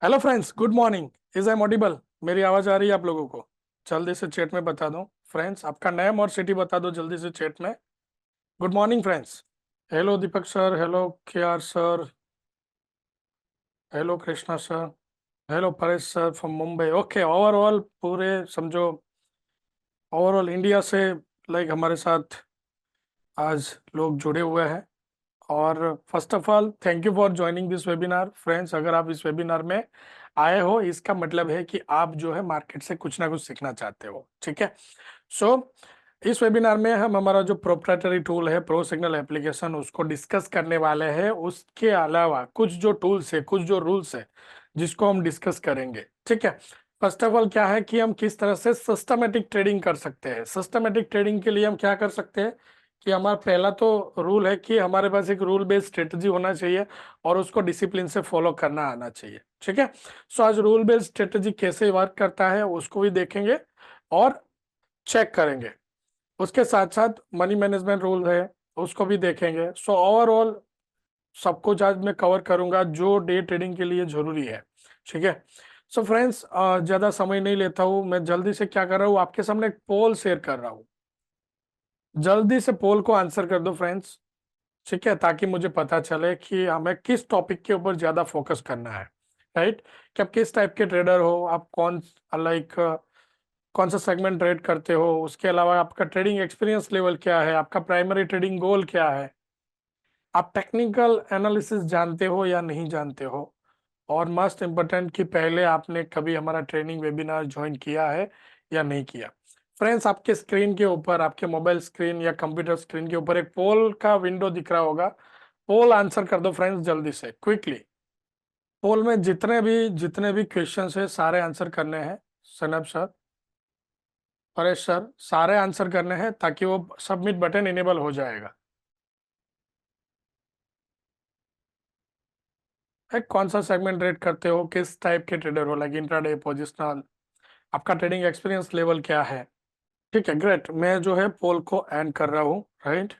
Hello friends, good morning. Is I audible? मेरी आवाज आ रही है आप लोगों को? जल्दी से चैट में बता दो फ्रेंड्स, आपका नेम और सिटी बता दो जल्दी से चैट में। Good morning friends. Hello Deepak sir, hello K R sir, hello Krishna sir, hello Paresh sir from Mumbai. Okay, overall पूरे समझो ओवरऑल इंडिया से हमारे साथ आज लोग जुड़े हुए हैं। और first of all thank you for joining this webinar friends. अगर आप इस वेबिनार में आए हो, इसका मतलब है कि आप जो है मार्केट से कुछ ना कुछ सीखना चाहते हो। ठीक है। सो इस वेबिनार में हम हमारा जो प्रोप्राइटरी टूल है प्रो सिग्नल एप्लीकेशन उसको डिस्कस करने वाले हैं। उसके अलावा कुछ जो टूल्स है, कुछ जो रूल्स है जिसको हम डिस्कस करेंगे। ठीक है। फर्स्ट ऑफ ऑल क्या है कि हम किस तरह से सिस्टमेटिक ट्रेडिंग कर सकते हैं। सिस्टमेटिक ट्रेडिंग के लिए हम क्या कर सकते हैं कि हमारा पहला तो रूल है कि हमारे पास एक रूल बेस्ड स्ट्रेटजी होना चाहिए और उसको डिसिप्लिन से फॉलो करना आना चाहिए। ठीक है। सो आज रूल बेस्ड स्ट्रेटजी कैसे वर्क करता है उसको भी देखेंगे और चेक करेंगे। उसके साथ साथ मनी मैनेजमेंट रूल है उसको भी देखेंगे। सो ओवरऑल सब कुछ आज मैं कवर करूंगा जो डे ट्रेडिंग के लिए जरूरी है। ठीक है। सो फ्रेंड्स, ज्यादा समय नहीं लेता हूँ मैं, जल्दी से क्या कर रहा हूँ आपके सामने एक पोल शेयर कर रहा हूँ। जल्दी से पोल को आंसर कर दो फ्रेंड्स। ठीक है, ताकि मुझे पता चले कि हमें किस टॉपिक के ऊपर ज्यादा फोकस करना है। राइट। कि आप किस टाइप के ट्रेडर हो, आप कौन लाइक कौन सा सेगमेंट ट्रेड करते हो, उसके अलावा आपका ट्रेडिंग एक्सपीरियंस लेवल क्या है, आपका प्राइमरी ट्रेडिंग गोल क्या है, आप टेक्निकल एनालिसिस जानते हो या नहीं जानते हो, और मोस्ट इम्पोर्टेंट कि पहले आपने कभी हमारा ट्रेनिंग वेबिनार ज्वाइन किया है या नहीं किया। फ्रेंड्स, आपके स्क्रीन के ऊपर, आपके मोबाइल स्क्रीन या कंप्यूटर स्क्रीन के ऊपर एक पोल का विंडो दिख रहा होगा। पोल आंसर कर दो फ्रेंड्स जल्दी से, क्विकली। पोल में जितने भी क्वेश्चंस है सारे आंसर करने हैं। सनब सर, परेश सर, सारे आंसर करने हैं ताकि वो सबमिट बटन इनेबल हो जाएगा। कौन सा सेगमेंट ट्रेड करते हो, किस टाइप के ट्रेडर हो, लाइक इंट्राडे, पोजिशनल, आपका ट्रेडिंग एक्सपीरियंस लेवल क्या है। ठीक है, ग्रेट। मैं जो है पोल को एंड कर रहा हूँ। राइट।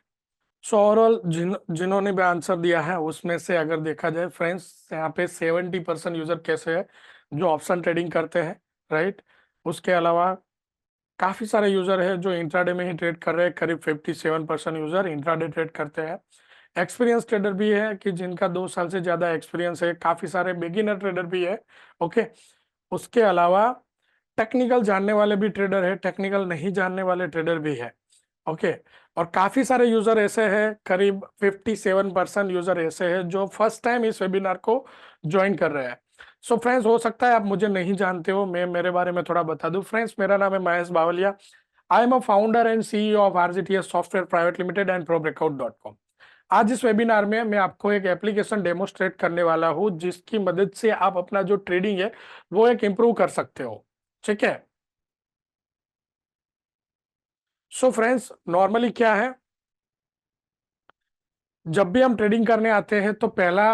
सो ओवरऑल जिन्होंने भी आंसर दिया है उसमें से अगर देखा जाए फ्रेंड्स, यहाँ पे 70% यूजर कैसे है जो ऑप्शन ट्रेडिंग करते हैं। राइट। उसके अलावा काफी सारे यूजर है जो इंट्राडे में ही ट्रेड कर रहे हैं, करीब 57% यूजर इंट्राडे ट्रेड करते हैं। एक्सपीरियंस ट्रेडर भी है कि जिनका 2 साल से ज्यादा एक्सपीरियंस है, काफी सारे बिगिनर ट्रेडर भी है। ओके। उसके अलावा टेक्निकल जानने वाले भी ट्रेडर है, टेक्निकल नहीं जानने वाले ट्रेडर भी है। ओके। और काफी सारे यूजर ऐसे हैं, करीब 57% यूजर ऐसे हैं जो फर्स्ट टाइम इस वेबिनार को ज्वाइन कर रहे हैं। सो फ्रेंड्स, हो सकता है आप मुझे नहीं जानते हो, मैं मेरे बारे में थोड़ा बता दूं। फ्रेंड्स, मेरा नाम है Mahesh Bavaliya. I am a founder and CEO of RGTS software private limited and प्रोब्रेकआउट.com। आज इस वेबिनार में मैं आपको एक एप्लीकेशन डेमोस्ट्रेट करने वाला हूं जिसकी मदद से आप अपना जो ट्रेडिंग है वो एक इम्प्रूव कर सकते हो। ठीक है। सो फ्रेंड्स, नॉर्मली क्या है, जब भी हम ट्रेडिंग करने आते हैं तो पहला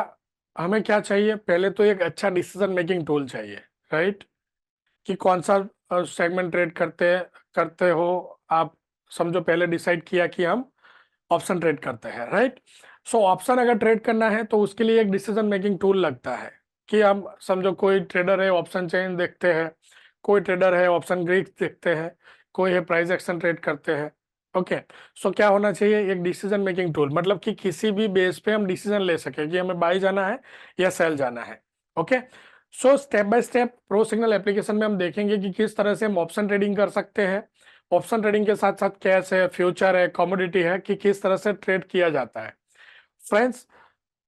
हमें क्या चाहिए, पहले तो एक अच्छा डिसीजन मेकिंग टूल चाहिए। राइट। कि कौन सा सेगमेंट ट्रेड करते करते हो आप। समझो पहले डिसाइड किया कि हम ऑप्शन ट्रेड करते हैं। राइट। सो ऑप्शन अगर ट्रेड करना है तो उसके लिए एक डिसीजन मेकिंग टूल लगता है। कि हम समझो कोई ट्रेडर है ऑप्शन चेन देखते हैं, कोई ट्रेडर है ऑप्शन ग्रीक देखते हैं, कोई है प्राइस एक्शन ट्रेड करते हैं। ओके। सो क्या होना चाहिए, एक डिसीजन मेकिंग टूल, मतलब कि किसी भी बेस पे हम डिसीजन ले सके कि हमें बाई जाना है या सेल जाना है। Okay. So step by step pro signal application में हम देखेंगे कि किस तरह से हम ऑप्शन ट्रेडिंग कर सकते हैं। ऑप्शन ट्रेडिंग के साथ साथ कैश है, फ्यूचर है, कमोडिटी है, कि किस तरह से ट्रेड किया जाता है। फ्रेंड्स,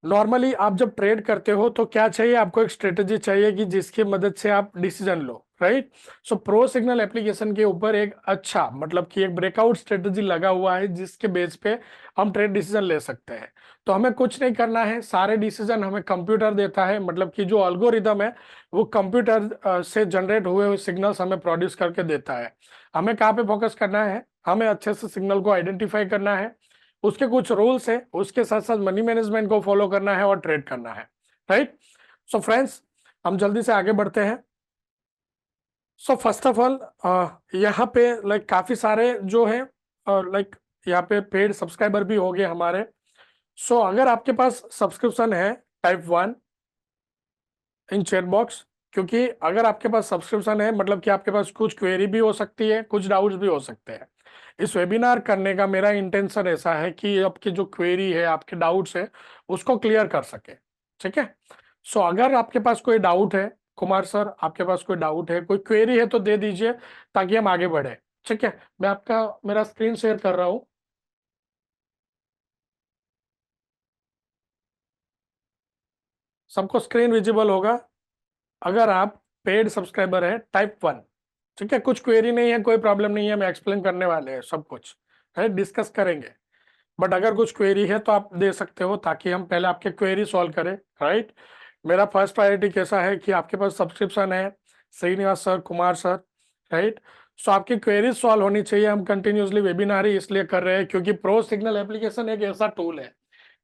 नॉर्मली आप जब ट्रेड करते हो तो क्या चाहिए, आपको एक स्ट्रेटेजी चाहिए कि जिसकी मदद से आप डिसीजन लो। Right. So pro signal application के ऊपर एक अच्छा मतलब कि एक ब्रेकआउट स्ट्रेटेजी लगा हुआ है जिसके बेस पे हम ट्रेड डिसीजन ले सकते हैं। तो हमें कुछ नहीं करना है, सारे डिसीजन हमें कंप्यूटर देता है, मतलब कि जो अल्गोरिदम है वो कंप्यूटर से जनरेट हुए हुए सिग्नल्स हमें प्रोड्यूस करके देता है। हमें कहाँ पे फोकस करना है, हमें अच्छे से सिग्नल को आइडेंटिफाई करना है, उसके कुछ रूल्स है, उसके साथ साथ मनी मैनेजमेंट को फॉलो करना है और ट्रेड करना है। राइट। सो फ्रेंड्स, हम जल्दी से आगे बढ़ते हैं। सो फर्स्ट ऑफ ऑल यहाँ पे काफी सारे जो है यहाँ पे पेड सब्सक्राइबर भी हो गए हमारे। सो अगर आपके पास सब्सक्रिप्शन है टाइप 1 इन चैट बॉक्स, क्योंकि अगर आपके पास सब्सक्रिप्शन है मतलब कि आपके पास कुछ क्वेरी भी हो सकती है, कुछ डाउट्स भी हो सकते हैं। इस वेबिनार करने का मेरा इंटेंशन ऐसा है कि आपकी जो क्वेरी है, आपके डाउट्स है, उसको क्लियर कर सके। ठीक है, सो अगर आपके पास कोई डाउट है, कुमार सर आपके पास कोई डाउट है, कोई क्वेरी है तो दे दीजिए ताकि हम आगे बढ़े। ठीक है, मैं आपका मेरा स्क्रीन शेयर कर रहा हूँ। सबको स्क्रीन विजिबल होगा। अगर आप पेड सब्सक्राइबर है टाइप 1, ठीक है, कुछ क्वेरी नहीं है, कोई प्रॉब्लम नहीं है, मैं एक्सप्लेन करने वाले हैं सब कुछ, है डिस्कस करेंगे। बट अगर कुछ क्वेरी है तो आप दे सकते हो ताकि हम पहले आपके क्वेरी सॉल्व करें, राइट। मेरा फर्स्ट प्रायोरिटी कैसा है कि आपके पास सब्सक्रिप्शन है, Srinivas sir, Kumar sir, right. So आपकी क्वेरी सॉल्व होनी चाहिए। हम कंटिन्यूसली वेबिनार ही इसलिए कर रहे हैं क्योंकि प्रो सिग्नल एप्लीकेशन एक ऐसा टूल है,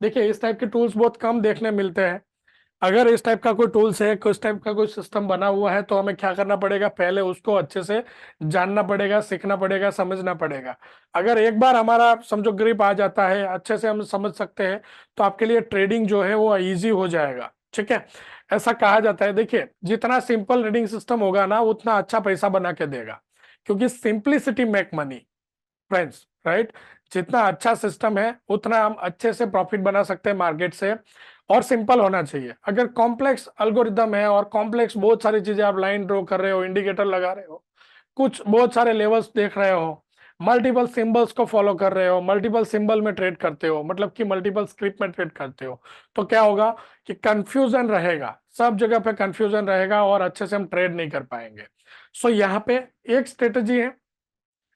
देखिए इस टाइप के टूल्स बहुत कम देखने मिलते हैं। अगर इस टाइप का कोई टूल्स है, इस टाइप का कोई सिस्टम बना हुआ है, तो हमें क्या करना पड़ेगा, पहले उसको अच्छे से जानना पड़ेगा, सीखना पड़ेगा, समझना पड़ेगा। अगर एक बार हमारा समझो ग्रिप आ जाता है, अच्छे से हम समझ सकते हैं, तो आपके लिए ट्रेडिंग जो है वो इजी हो जाएगा। ठीक है, ऐसा कहा जाता है, देखिए जितना सिंपल रीडिंग सिस्टम होगा ना उतना अच्छा पैसा बना के देगा, क्योंकि simplicity make money friends, right. जितना अच्छा सिस्टम है उतना हम अच्छे से प्रॉफिट बना सकते हैं मार्केट से, और सिंपल होना चाहिए। अगर कॉम्प्लेक्स अल्गोरिदम है और कॉम्प्लेक्स बहुत सारी चीजें, आप लाइन ड्रॉ कर रहे हो, इंडिकेटर लगा रहे हो, कुछ बहुत सारे लेवल्स देख रहे हो, मल्टीपल सिंबल्स को फॉलो कर रहे हो, मल्टीपल सिंबल में ट्रेड करते हो, मतलब कि मल्टीपल स्क्रिप्ट में ट्रेड करते हो, तो क्या होगा कि कंफ्यूजन रहेगा, सब जगह पे कंफ्यूजन रहेगा और अच्छे से हम ट्रेड नहीं कर पाएंगे। सो यहाँ पे एक स्ट्रेटेजी है,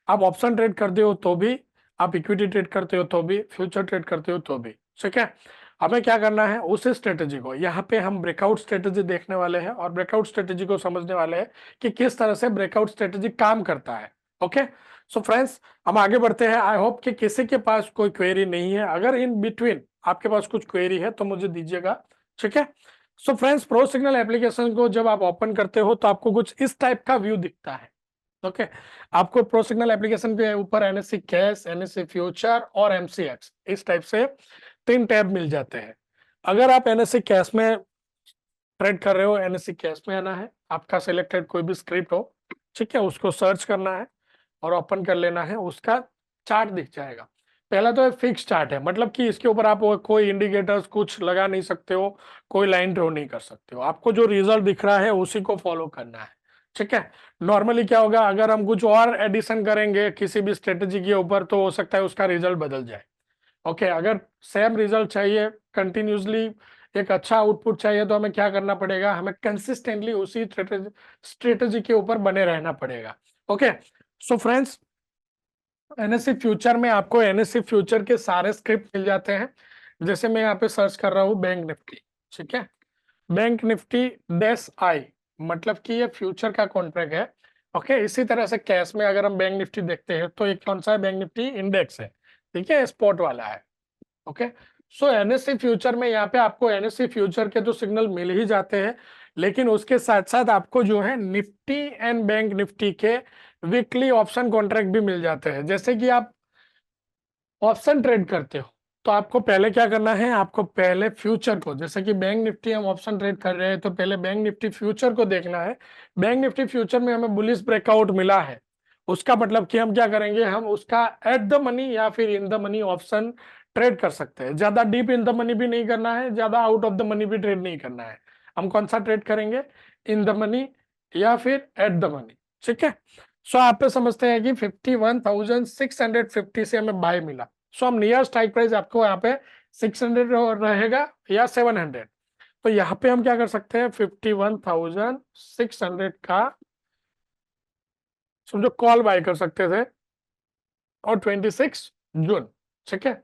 आप ऑप्शन ट्रेड करते हो तो भी, आप इक्विटी ट्रेड करते हो तो भी, फ्यूचर ट्रेड करते हो तो भी, ठीक है। हमें क्या करना है, उस स्ट्रेटेजी को, यहाँ पे हम ब्रेकआउट स्ट्रेटेजी देखने वाले हैं और ब्रेकआउट स्ट्रेटेजी को समझने वाले हैं कि किस तरह से ब्रेकआउट स्ट्रेटेजी काम करता है। ओके, सो फ्रेंड्स हम आगे बढ़ते हैं। आई होप कि किसी के पास कोई क्वेरी नहीं है। अगर इन बिटवीन आपके पास कुछ क्वेरी है तो मुझे दीजिएगा, ठीक है। So friends, pro signal application को जब आप ओपन करते हो तो आपको कुछ इस टाइप का व्यू दिखता है। ओके, आपको प्रो सिग्नल एप्लीकेशन के ऊपर एनएससी कैश, एनएससी फ्यूचर और एमसीएक्स, इस टाइप से 3 टैब मिल जाते हैं। अगर आप एनएससी कैश में ट्रेड कर रहे हो, एनएससी कैश में आना है, आपका सिलेक्टेड कोई भी स्क्रिप्ट हो, ठीक है, उसको सर्च करना है और ओपन कर लेना है, उसका चार्ट दिख जाएगा। पहला तो फिक्स चार्ट है, मतलब कि इसके ऊपर आप कोई इंडिकेटर्स कुछ लगा नहीं सकते हो, कोई लाइन ड्रॉ नहीं कर सकते हो, आपको जो रिजल्ट दिख रहा है उसी को फॉलो करना है। ठीक है, नॉर्मली क्या होगा, अगर हम कुछ और एडिशन करेंगे किसी भी स्ट्रेटेजी के ऊपर तो हो सकता है उसका रिजल्ट बदल जाए। ओके, अगर सेम रिजल्ट चाहिए, कंटिन्यूसली एक अच्छा आउटपुट चाहिए, तो हमें क्या करना पड़ेगा, हमें कंसिस्टेंटली उसी स्ट्रेटेजी के ऊपर बने रहना पड़ेगा। Okay, so friends, NSC future में आपको एनएससी फ्यूचर के सारे स्क्रिप्ट मिल जाते हैं। जैसे मैं यहाँ पे सर्च कर रहा हूँ बैंक निफ्टी, ठीक है, बैंक निफ्टी डैश आई, मतलब कि ये फ्यूचर का कॉन्ट्रैक्ट है। ओके, इसी तरह से कैश में अगर हम बैंक निफ्टी देखते हैं तो एक कौन सा है, बैंक निफ्टी इंडेक्स है, ठीक है, स्पॉट वाला है। ओके, सो एनएससी फ्यूचर में यहाँ पे आपको एनएससी फ्यूचर के तो सिग्नल मिल ही जाते हैं, लेकिन उसके साथ साथ आपको जो है निफ्टी एंड बैंक निफ्टी के वीकली ऑप्शन कॉन्ट्रैक्ट भी मिल जाते हैं। जैसे कि आप ऑप्शन ट्रेड करते हो तो आपको पहले क्या करना है, आपको पहले फ्यूचर को, जैसे कि बैंक निफ्टी हम ऑप्शन ट्रेड कर रहे हैं तो पहले बैंक निफ्टी फ्यूचर को देखना है। बैंक निफ्टी फ्यूचर में हमें बुलिश ब्रेकआउट मिला है, उसका मतलब कि हम क्या करेंगे, हम उसका एट द मनी या फिर in the money option trade कर सकते हैं। ज्यादा डीप इन द मनी भी नहीं करना है, ज्यादा आउट ऑफ द मनी भी ट्रेड नहीं करना है। हम कौन सा ट्रेड करेंगे, इन द मनी या फिर एट द मनी, ठीक है। सो आप पे समझते हैं कि 51,650 से हमें बाय मिला। सो हम नियर स्ट्राइक प्राइस आपको यहाँ पे 600 रहेगा या 700, तो यहाँ पे हम क्या कर सकते हैं, 51,600 का समझो कॉल बाय कर सकते थे, और 26 जून, ठीक है।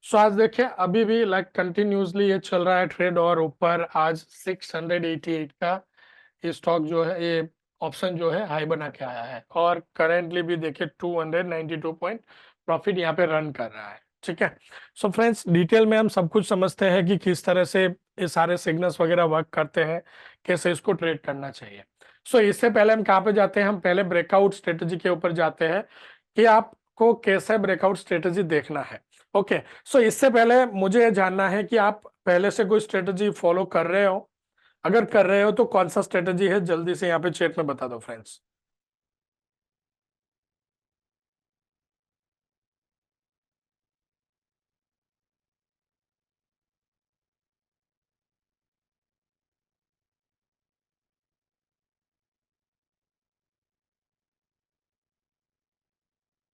सो आज देखिए अभी भी लाइक कंटिन्यूसली ये चल रहा है ट्रेड, और ऊपर आज 688 का ये स्टॉक जो है, ये ऑप्शन जो है हाई बना के आया है, और करेंटली भी देखिए 292 पॉइंट प्रॉफिट यहाँ पे रन कर रहा है, ठीक है। सो फ्रेंड्स, डिटेल में हम सब कुछ समझते हैं कि किस तरह से ये सारे सिग्नल्स वगैरह वर्क करते हैं, कैसे इसको ट्रेड करना चाहिए। सो इससे पहले हम कहाँ पे जाते हैं, हम पहले ब्रेकआउट स्ट्रेटेजी के ऊपर जाते हैं कि आपको कैसे ब्रेकआउट स्ट्रेटेजी देखना है। ओके, सो इससे पहले मुझे जानना है कि आप पहले से कोई स्ट्रेटजी फॉलो कर रहे हो? अगर कर रहे हो तो कौन सा स्ट्रेटजी है, जल्दी से यहाँ पे चैट में बता दो friends.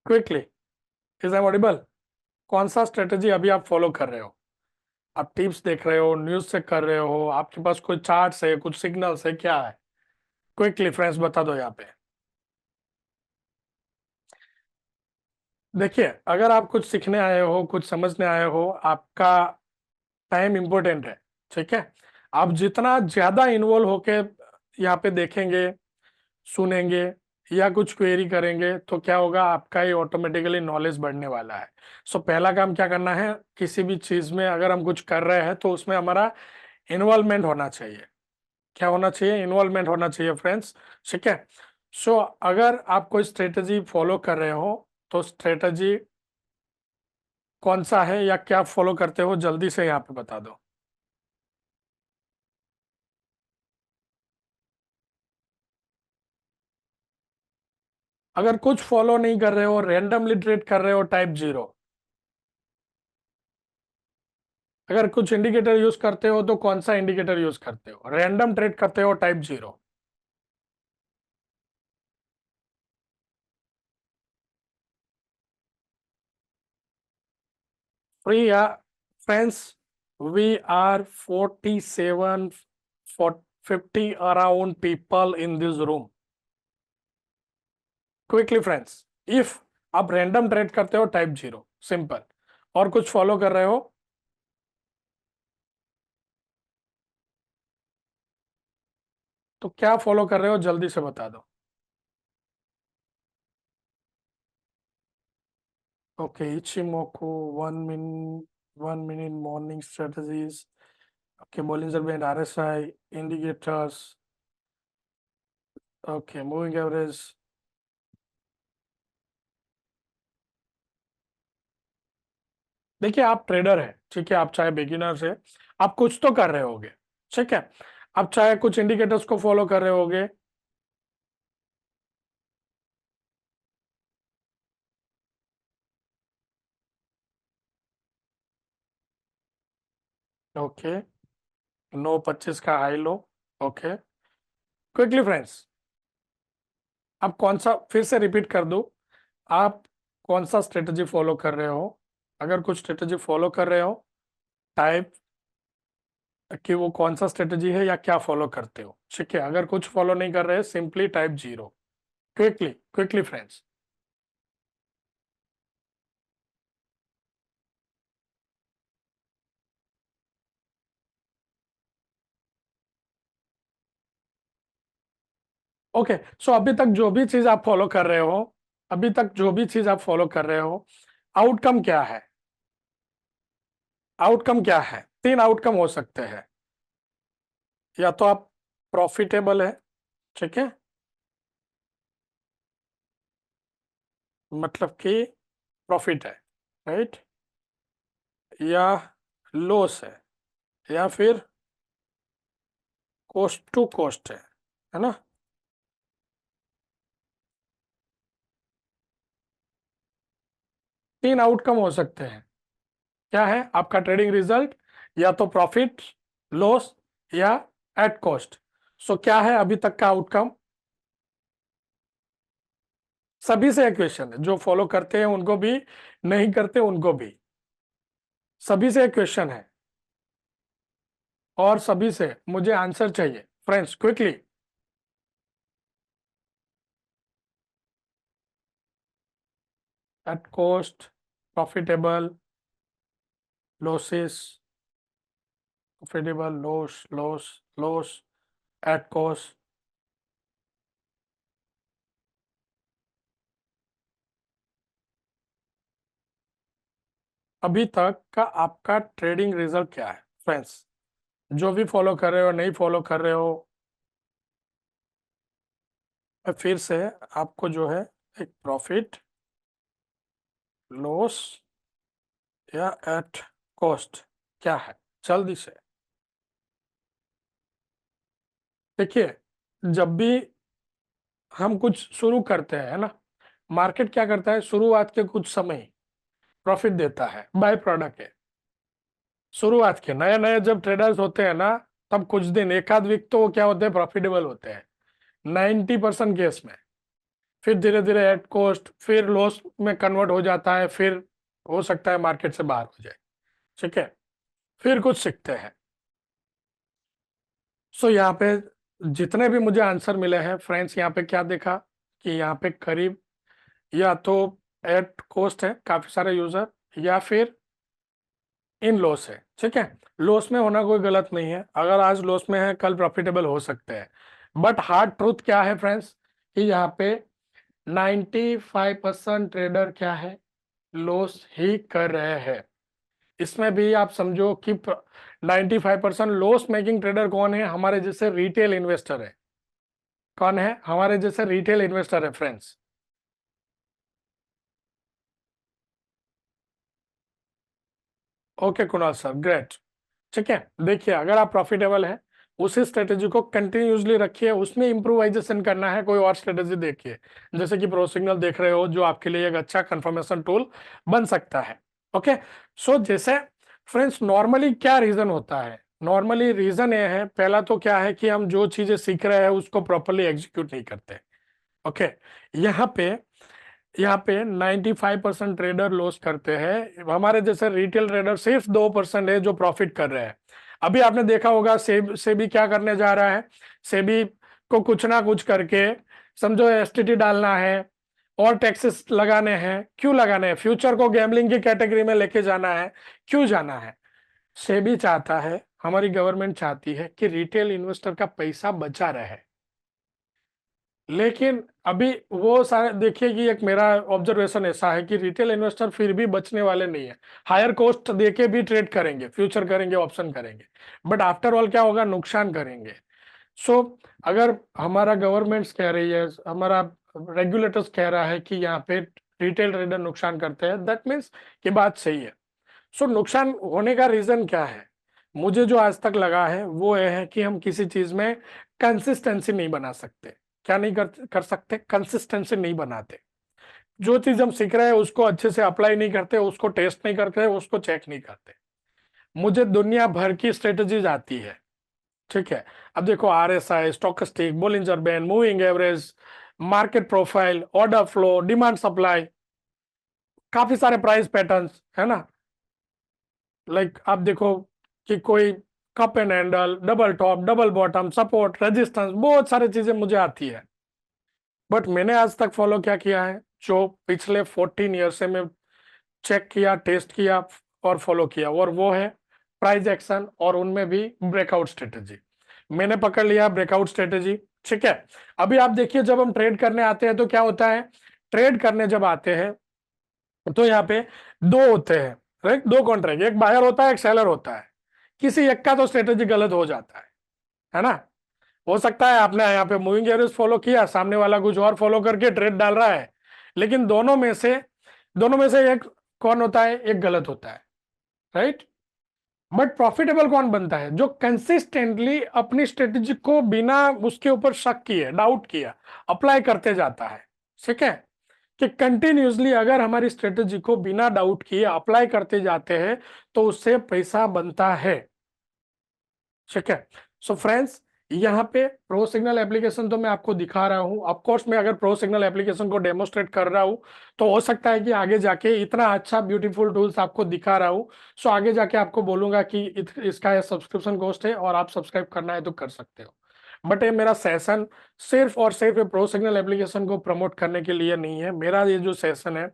Quickly, is I audible? कौन सा स्ट्रेटजी अभी आप फॉलो कर रहे हो? आप टिप्स देख रहे हो, न्यूज से कर रहे हो, आपके पास कोई चार्ट्स है, कुछ सिग्नल्स है, क्या है? क्विकली फ्रेंड्स बता दो यहाँ पे। देखिए, अगर आप कुछ सीखने आए हो, कुछ समझने आए हो, आपका टाइम इंपॉर्टेंट है, ठीक है? आप जितना ज्यादा इन्वॉल्व होके यहाँ पे देखेंगे, सुनेंगे या कुछ क्वेरी करेंगे तो क्या होगा, आपका ही ऑटोमेटिकली नॉलेज बढ़ने वाला है। सो पहला काम क्या करना है, किसी भी चीज में अगर हम कुछ कर रहे हैं तो उसमें हमारा इन्वॉल्वमेंट होना चाहिए। क्या होना चाहिए? इन्वॉल्वमेंट होना चाहिए फ्रेंड्स, ठीक है? सो अगर आप कोई स्ट्रेटजी फॉलो कर रहे हो तो स्ट्रेटजी कौन सा है या क्या फॉलो करते हो, जल्दी से यहाँ पे बता दो। अगर कुछ फॉलो नहीं कर रहे हो, रैंडमली ट्रेड कर रहे हो, टाइप जीरो। अगर कुछ इंडिकेटर यूज करते हो तो कौन सा इंडिकेटर यूज करते हो? रैंडम ट्रेड करते हो, टाइप जीरो। फ्री या friends, we are 47 50 around people in this room. Quickly friends, if आप रैंडम ट्रेड करते हो, टाइप जीरो, सिंपल। और कुछ फॉलो कर रहे हो? तो क्या फॉलो कर रहे हो, जल्दी से बता दो। Okay, Ichimoku, 1 minute, 1 minute morning strategies. Okay, Bollinger Band, RSI, indicators, okay, moving average. देखिए, आप ट्रेडर है, ठीक है? आप चाहे बिगिनर्स है, आप कुछ तो कर रहे होगे, ठीक है? आप चाहे कुछ इंडिकेटर्स को फॉलो कर रहे होगे। ओके, 9:25 का high low. Okay, quickly friends, आप कौन सा, फिर से रिपीट कर दूं, आप कौन सा स्ट्रेटजी फॉलो कर रहे हो? अगर कुछ स्ट्रेटजी फॉलो कर रहे हो, टाइप कि वो कौन सा स्ट्रेटजी है या क्या फॉलो करते हो, ठीक है? अगर कुछ फॉलो नहीं कर रहे, simply type zero. Quickly quickly friends. Okay, so अभी तक जो भी चीज आप फॉलो कर रहे हो, अभी तक जो भी चीज आप फॉलो कर रहे हो, आउटकम क्या है? आउटकम क्या है? तीन आउटकम हो सकते हैं। या तो आप प्रॉफिटेबल है, ठीक है, मतलब कि प्रॉफिट है, राइट? या लॉस है, या फिर कॉस्ट टू कॉस्ट है ना? तीन आउटकम हो सकते हैं। क्या है आपका ट्रेडिंग रिजल्ट? या तो प्रॉफिट, लॉस, या एट कॉस्ट। सो क्या है अभी तक का आउटकम? सभी से एक क्वेश्चन है, जो फॉलो करते हैं उनको भी, नहीं करते उनको भी, सभी से एक क्वेश्चन है, और सभी से मुझे आंसर चाहिए friends, quickly. At cost, profitable, losses, profitable, loss, loss, loss, at cost. अभी तक का आपका ट्रेडिंग रिजल्ट क्या है फ्रेंड्स? जो भी फॉलो कर रहे हो, नहीं फॉलो कर रहे हो, मैं फिर से आपको जो है, एक प्रॉफिट, लॉस, या एट कॉस्ट क्या है, जल्दी से। देखिए, जब भी हम कुछ शुरू करते हैं, है ना, मार्केट क्या करता है, शुरुआत के कुछ समय प्रॉफिट देता है, बाय प्रोडक्ट है। शुरुआत के नए नए जब ट्रेडर्स होते हैं ना, तब कुछ दिन, एक आध वीक तो वो क्या होते हैं, प्रॉफिटेबल होते हैं 90% केस में। फिर धीरे धीरे एट कॉस्ट फिर लॉस में कन्वर्ट हो जाता है, फिर हो सकता है मार्केट से बाहर हो जाए। ठीक है, फिर कुछ सीखते हैं। सो यहाँ पे जितने भी मुझे आंसर मिले हैं फ्रेंड्स, यहाँ पे क्या देखा कि यहाँ पे करीब या तो एट कॉस्ट है काफी सारे यूजर, या फिर इन लॉस है। ठीक है, लॉस में होना कोई गलत नहीं है, अगर आज लॉस में है कल प्रॉफिटेबल हो सकते हैं। बट हार्ड ट्रूथ क्या है फ्रेंड्स, कि यहाँ पे 95% ट्रेडर क्या है, लॉस ही कर रहे हैं। इसमें भी आप समझो कि 95% लॉस मेकिंग ट्रेडर कौन है, हमारे जैसे रिटेल इन्वेस्टर है। कौन है, हमारे जैसे रिटेल इन्वेस्टर है friends. Okay Kunal sir, great. ठीक है, देखिए अगर आप प्रॉफिटेबल हैं, उसी स्ट्रेटेजी को कंटिन्यूसली रखिए, उसमें इंप्रूवाइजेशन करना है, कोई और स्ट्रेटेजी देखिए, जैसे कि प्रो सिग्नल देख रहे हो, जो आपके लिए एक अच्छा कंफर्मेशन टूल बन सकता है। ओके, सो जैसे फ्रेंड्स नॉर्मली क्या रीजन होता है, नॉर्मली रीजन ये है, पहला तो क्या है कि हम जो चीजें सीख रहे हैं उसको प्रॉपरली एग्जीक्यूट नहीं करते। ओके, यहाँ पे यहाँ पे 95% ट्रेडर लॉस करते हैं, हमारे जैसे रिटेल ट्रेडर सिर्फ 2% है जो प्रॉफिट कर रहे हैं। अभी आपने देखा होगा सेबी क्या करने जा रहा है, सेबी को कुछ ना कुछ करके समझो एसटीटी डालना है और टैक्सेस लगाने हैं। क्यों लगाने हैं, फ्यूचर को गैम्बलिंग की कैटेगरी में लेके जाना है। क्यों जाना है, सेबी चाहता है, हमारी गवर्नमेंट चाहती है कि रिटेल इन्वेस्टर का पैसा बचा रहे। लेकिन अभी वो सारे देखिए कि एक मेरा ऑब्जर्वेशन ऐसा है कि रिटेल इन्वेस्टर फिर भी बचने वाले नहीं है, हायर कॉस्ट देके भी ट्रेड करेंगे, फ्यूचर करेंगे, ऑप्शन करेंगे, बट आफ्टर ऑल क्या होगा, नुकसान करेंगे। सो अगर हमारा गवर्नमेंट कह रही है, हमारा रेगुलेटर्स कह रहा है कि यहाँ पे रिटेल ट्रेडर नुकसान करते हैं, दैट मीन्स कि बात सही है। सो नुकसान होने का रीजन क्या है, मुझे जो आज तक लगा है वो ये है कि हम किसी चीज में कंसिस्टेंसी नहीं बना सकते। क्या नहीं कर सकते, कंसिस्टेंसी नहीं बनाते। जो चीज हम सीख रहे हैं उसको अच्छे से अप्लाई नहीं करते, उसको टेस्ट नहीं करते, उसको चेक नहीं करते। मुझे दुनिया भर की स्ट्रेटेजीज आती है। ठीक है, अब देखो RSI, stochastic, Bollinger band, moving average, market profile, order flow, demand supply, काफी सारे प्राइस पैटर्न्स है ना। लाइक आप देखो कि कोई cup and handle, double top, double bottom, support, resistance, बहुत सारी चीजें मुझे आती है। बट मैंने आज तक फॉलो क्या किया है, जो पिछले 14 ईयर से मैं चेक किया, टेस्ट किया और फॉलो किया, और वो है प्राइस एक्शन, और उनमें भी ब्रेकआउट स्ट्रेटेजी। मैंने पकड़ लिया ब्रेकआउट स्ट्रेटेजी। ठीक है, अभी आप देखिए जब हम ट्रेड करने आते हैं तो क्या होता है, ट्रेड करने जब आते हैं तो यहाँ पे दो होते हैं, राइट, दो कॉन्ट्रैक्ट, एक बायर होता है, एक सेलर होता है। किसी एक का तो स्ट्रेटेजी गलत हो जाता है ना। हो सकता है आपने यहाँ पे मूविंग एवरेज फॉलो किया, सामने वाला कुछ और फॉलो करके ट्रेड डाल रहा है, लेकिन दोनों में से एक कौन होता है, एक गलत होता है, राइट। बट प्रॉफिटेबल कौन बनता है, जो कंसिस्टेंटली अपनी स्ट्रेटेजी को बिना उसके ऊपर शक किए, डाउट किया, अप्लाई करते जाता है। ठीक है, कि कंटिन्यूसली अगर हमारी स्ट्रेटेजी को बिना डाउट किए अप्लाई करते जाते हैं तो उससे पैसा बनता है। ठीक है, सो फ्रेंड्स यहाँ पे प्रो सिग्नल एप्लीकेशन तो मैं आपको दिखा रहा हूँ, ऑफ कोर्स मैं अगर प्रो सिग्नल एप्लीकेशन को डेमोस्ट्रेट कर रहा हूँ तो हो सकता है कि आगे जाके इतना अच्छा ब्यूटीफुल टूल्स आपको दिखा रहा हूँ, सो आगे जाके आपको बोलूंगा कि इसका सब्सक्रिप्शन कॉस्ट है और आप सब्सक्राइब करना है तो कर सकते हो। बट ये मेरा सेशन सिर्फ और सिर्फ प्रो सिग्नल एप्लीकेशन को प्रमोट करने के लिए नहीं है। मेरा ये जो सेशन है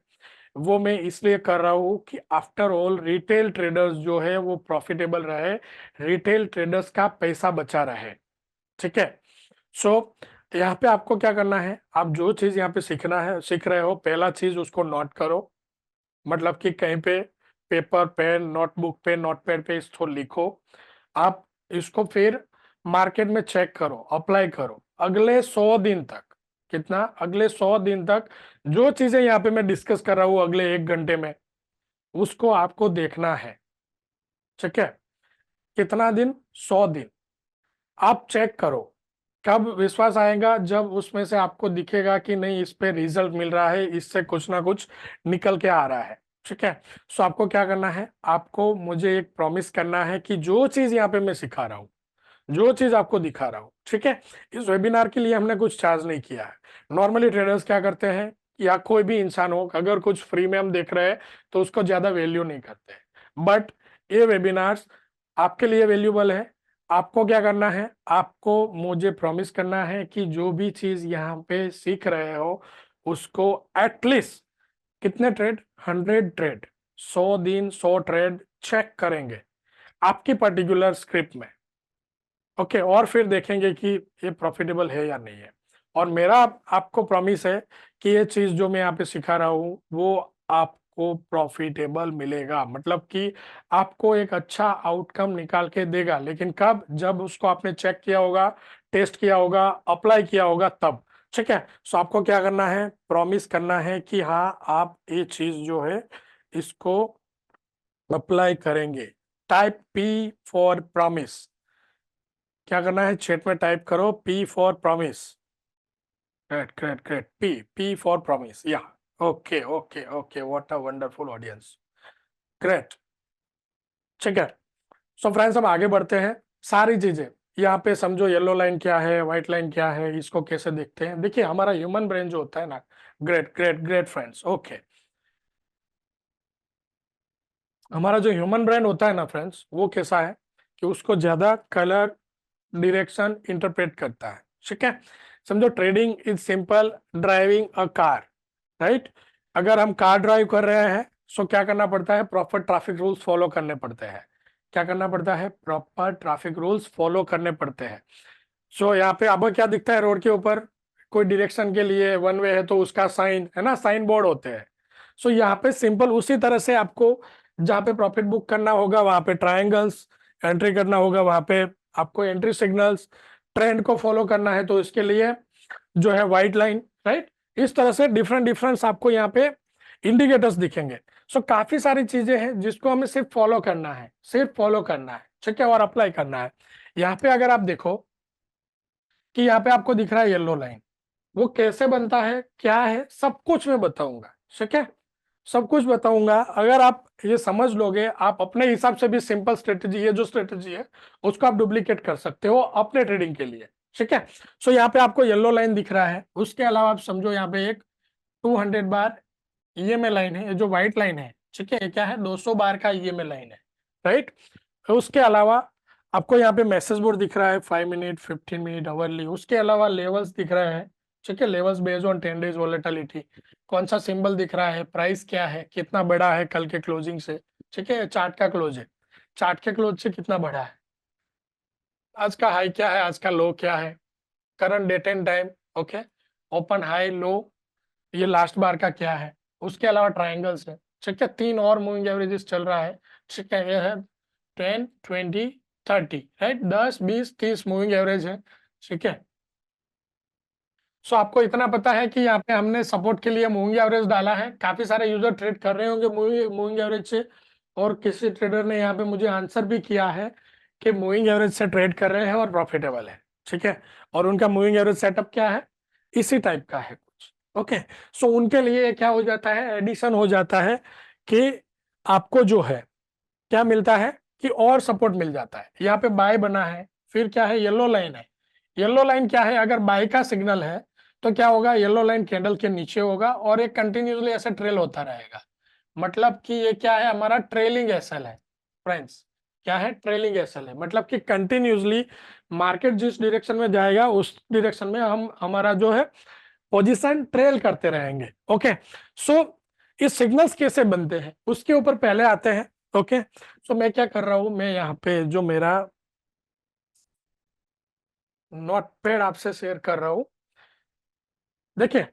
वो मैं इसलिए कर रहा हूँ कि आफ्टर ऑल रिटेल ट्रेडर्स जो है वो प्रॉफिटेबल रहे, रिटेल ट्रेडर्स का पैसा बचा रहे। ठीक है, सो यहाँ पे आपको क्या करना है, आप जो चीज यहाँ पे सीख रहे हो, पहला चीज उसको नोट करो, मतलब कि कहीं पे पेपर पेन नोटबुक पे नोटपैड पे इसको लिखो। आप इसको फिर मार्केट में चेक करो, अप्लाई करो अगले 100 दिन तक। कितना, अगले 100 दिन तक जो चीजें यहाँ पे मैं डिस्कस कर रहा हूँ अगले 1 घंटे में, उसको आपको देखना है। ठीक है, कितना दिन? 100 दिन। आप चेक करो, कब विश्वास आएगा? जब उसमें से आपको दिखेगा कि नहीं, इस पे रिजल्ट मिल रहा है, इससे कुछ ना कुछ निकल के आ रहा है। ठीक है, सो आपको क्या करना है, आपको मुझे एक प्रॉमिस करना है कि जो चीज यहाँ पे मैं सिखा रहा हूँ, जो चीज आपको दिखा रहा हूँ, ठीक है, इस वेबिनार के लिए हमने कुछ चार्ज नहीं किया है। नॉर्मली ट्रेडर्स क्या करते हैं, या कोई भी इंसान हो, अगर कुछ फ्री में हम देख रहे हैं तो उसको ज्यादा वैल्यू नहीं करते हैं, बट ये वेबिनार्स आपके लिए वैल्यूबल है। आपको क्या करना है, आपको मुझे प्रॉमिस करना है कि जो भी चीज यहाँ पे सीख रहे हो उसको एटलीस्ट कितने ट्रेड, 100 ट्रेड, 100 दिन 100 ट्रेड चेक करेंगे आपकी पर्टिकुलर स्क्रिप्ट में। ओके, और फिर देखेंगे कि ये प्रॉफिटेबल है या नहीं है। और मेरा आपको प्रॉमिस है कि ये चीज जो मैं यहाँ पे सिखा रहा हूँ वो आपको प्रॉफिटेबल मिलेगा, मतलब कि आपको एक अच्छा आउटकम निकाल के देगा। लेकिन कब? जब उसको आपने चेक किया होगा, टेस्ट किया होगा, अप्लाई किया होगा, तब। ठीक है, सो आपको क्या करना है, प्रॉमिस करना है कि हाँ, आप ये चीज जो है इसको अप्लाई करेंगे। Type P for promise. क्या करना है, चैट में टाइप करो P for promise. Great great great, P for promise, yeah. Okay okay okay, what a wonderful audience. Great. ठीक है, सो फ्रेंड्स हम आगे बढ़ते हैं। सारी चीजें यहाँ पे समझो, येलो लाइन क्या है, व्हाइट लाइन क्या है, इसको कैसे देखते हैं। देखिए हमारा ह्यूमन ब्रेन जो होता है ना, great great great friends, okay, हमारा जो ह्यूमन ब्रेन होता है ना फ्रेंड्स, वो कैसा है कि उसको ज्यादा कलर डायरेक्शन इंटरप्रेट करता है। ठीक है, समझो trading is simple driving a car, right. अगर हम कार ड्राइव कर रहे हैं, सो क्या करना पड़ता है, प्रॉपर ट्रैफिक रूल्स फॉलो करने पड़ते हैं। क्या करना पड़ता है, प्रॉपर ट्रैफिक रूल्स फॉलो करने पड़ते हैं। सो यहाँ पे अब क्या दिखता है रोड के ऊपर, कोई डायरेक्शन के लिए वन वे है तो उसका साइन है ना, साइन बोर्ड होते हैं। सो यहाँ पे सिंपल उसी तरह से आपको जहाँ पे प्रॉफिट बुक करना होगा वहां पे ट्रायंगल्स एंट्री करना होगा, वहां पे आपको एंट्री सिग्नल्स, ट्रेंड को फॉलो करना है तो इसके लिए जो है व्हाइट लाइन, राइट। इस तरह से डिफरेंट डिफरेंस आपको यहाँ पे इंडिकेटर्स दिखेंगे। सो काफी सारी चीजें हैं जिसको हमें सिर्फ फॉलो करना है, सिर्फ फॉलो करना है, ठीक है, और अप्लाई करना है। यहाँ पे अगर आप देखो कि यहाँ पे आपको दिख रहा है येलो लाइन, वो कैसे बनता है, क्या है, सब कुछ मैं बताऊंगा। ठीक है, सब कुछ बताऊंगा। अगर आप ये समझ लोगे, आप अपने हिसाब से भी सिंपल स्ट्रेटेजी, ये जो स्ट्रेटेजी है उसको आप डुप्लीकेट कर सकते हो अपने ट्रेडिंग के लिए। ठीक है, सो यहाँ पे आपको येलो लाइन दिख रहा है, उसके अलावा आप समझो यहाँ पे एक 200 बार ईएमए लाइन है, ये जो व्हाइट लाइन है, ठीक है, ये क्या है, 200 बार का ईएमए लाइन है, राइट। उसके अलावा आपको यहाँ पे मैसेज बोर्ड दिख रहा है, 5 मिनट, 15 मिनट, आवरली। उसके अलावा लेवल्स दिख रहे हैं, ठीक है, levels based on 10 days volatility. कौन सा सिंबल दिख रहा है, प्राइस क्या है, कितना बड़ा है कल के क्लोजिंग से, ठीक है, चार्ट का क्लोज है, चार्ट के क्लोज से कितना बड़ा है, आज का हाई क्या है, आज का लो क्या है, current date and time, okay, open high low, ये लास्ट बार का क्या है। उसके अलावा ट्राइंगल्स है, ठीक है, 3 और मूविंग एवरेजेस चल रहा है, ठीक है, ये है 10, 20, 30, राइट, 10, 20, 30 मूविंग एवरेज है। ठीक है, सो आपको इतना पता है कि यहाँ पे हमने सपोर्ट के लिए मूविंग एवरेज डाला है। काफी सारे यूजर ट्रेड कर रहे होंगे मूविंग एवरेज से, और किसी ट्रेडर ने यहाँ पे मुझे आंसर भी किया है कि मूविंग एवरेज से ट्रेड कर रहे हैं और प्रॉफिटेबल है। ठीक है, और उनका मूविंग एवरेज सेटअप क्या है, इसी टाइप का है कुछ। ओके, सो उनके लिए क्या हो जाता है, एडिशन हो जाता है कि आपको जो है क्या मिलता है कि और सपोर्ट मिल जाता है। यहाँ पे बाय बना है, फिर क्या है, येलो लाइन है। येलो लाइन क्या है, अगर बाय का सिग्नल है तो क्या होगा, येलो लाइन कैंडल के नीचे होगा और एक कंटिन्यूसली ऐसे ट्रेल होता रहेगा। मतलब कि ये क्या है, हमारा ट्रेलिंग एसएल है फ्रेंड्स। क्या है, ट्रेलिंग एसएल है, मतलब कि कंटिन्यूसली मार्केट जिस डायरेक्शन में जाएगा उस डायरेक्शन में हम हमारा जो है पोजीशन ट्रेल करते रहेंगे। ओके, सो ये सिग्नल्स कैसे बनते हैं उसके ऊपर पहले आते हैं। ओके, सो मैं क्या कर रहा हूं, मैं यहाँ पे जो मेरा नोट पैड आपसे शेयर कर रहा हूं। देखिए,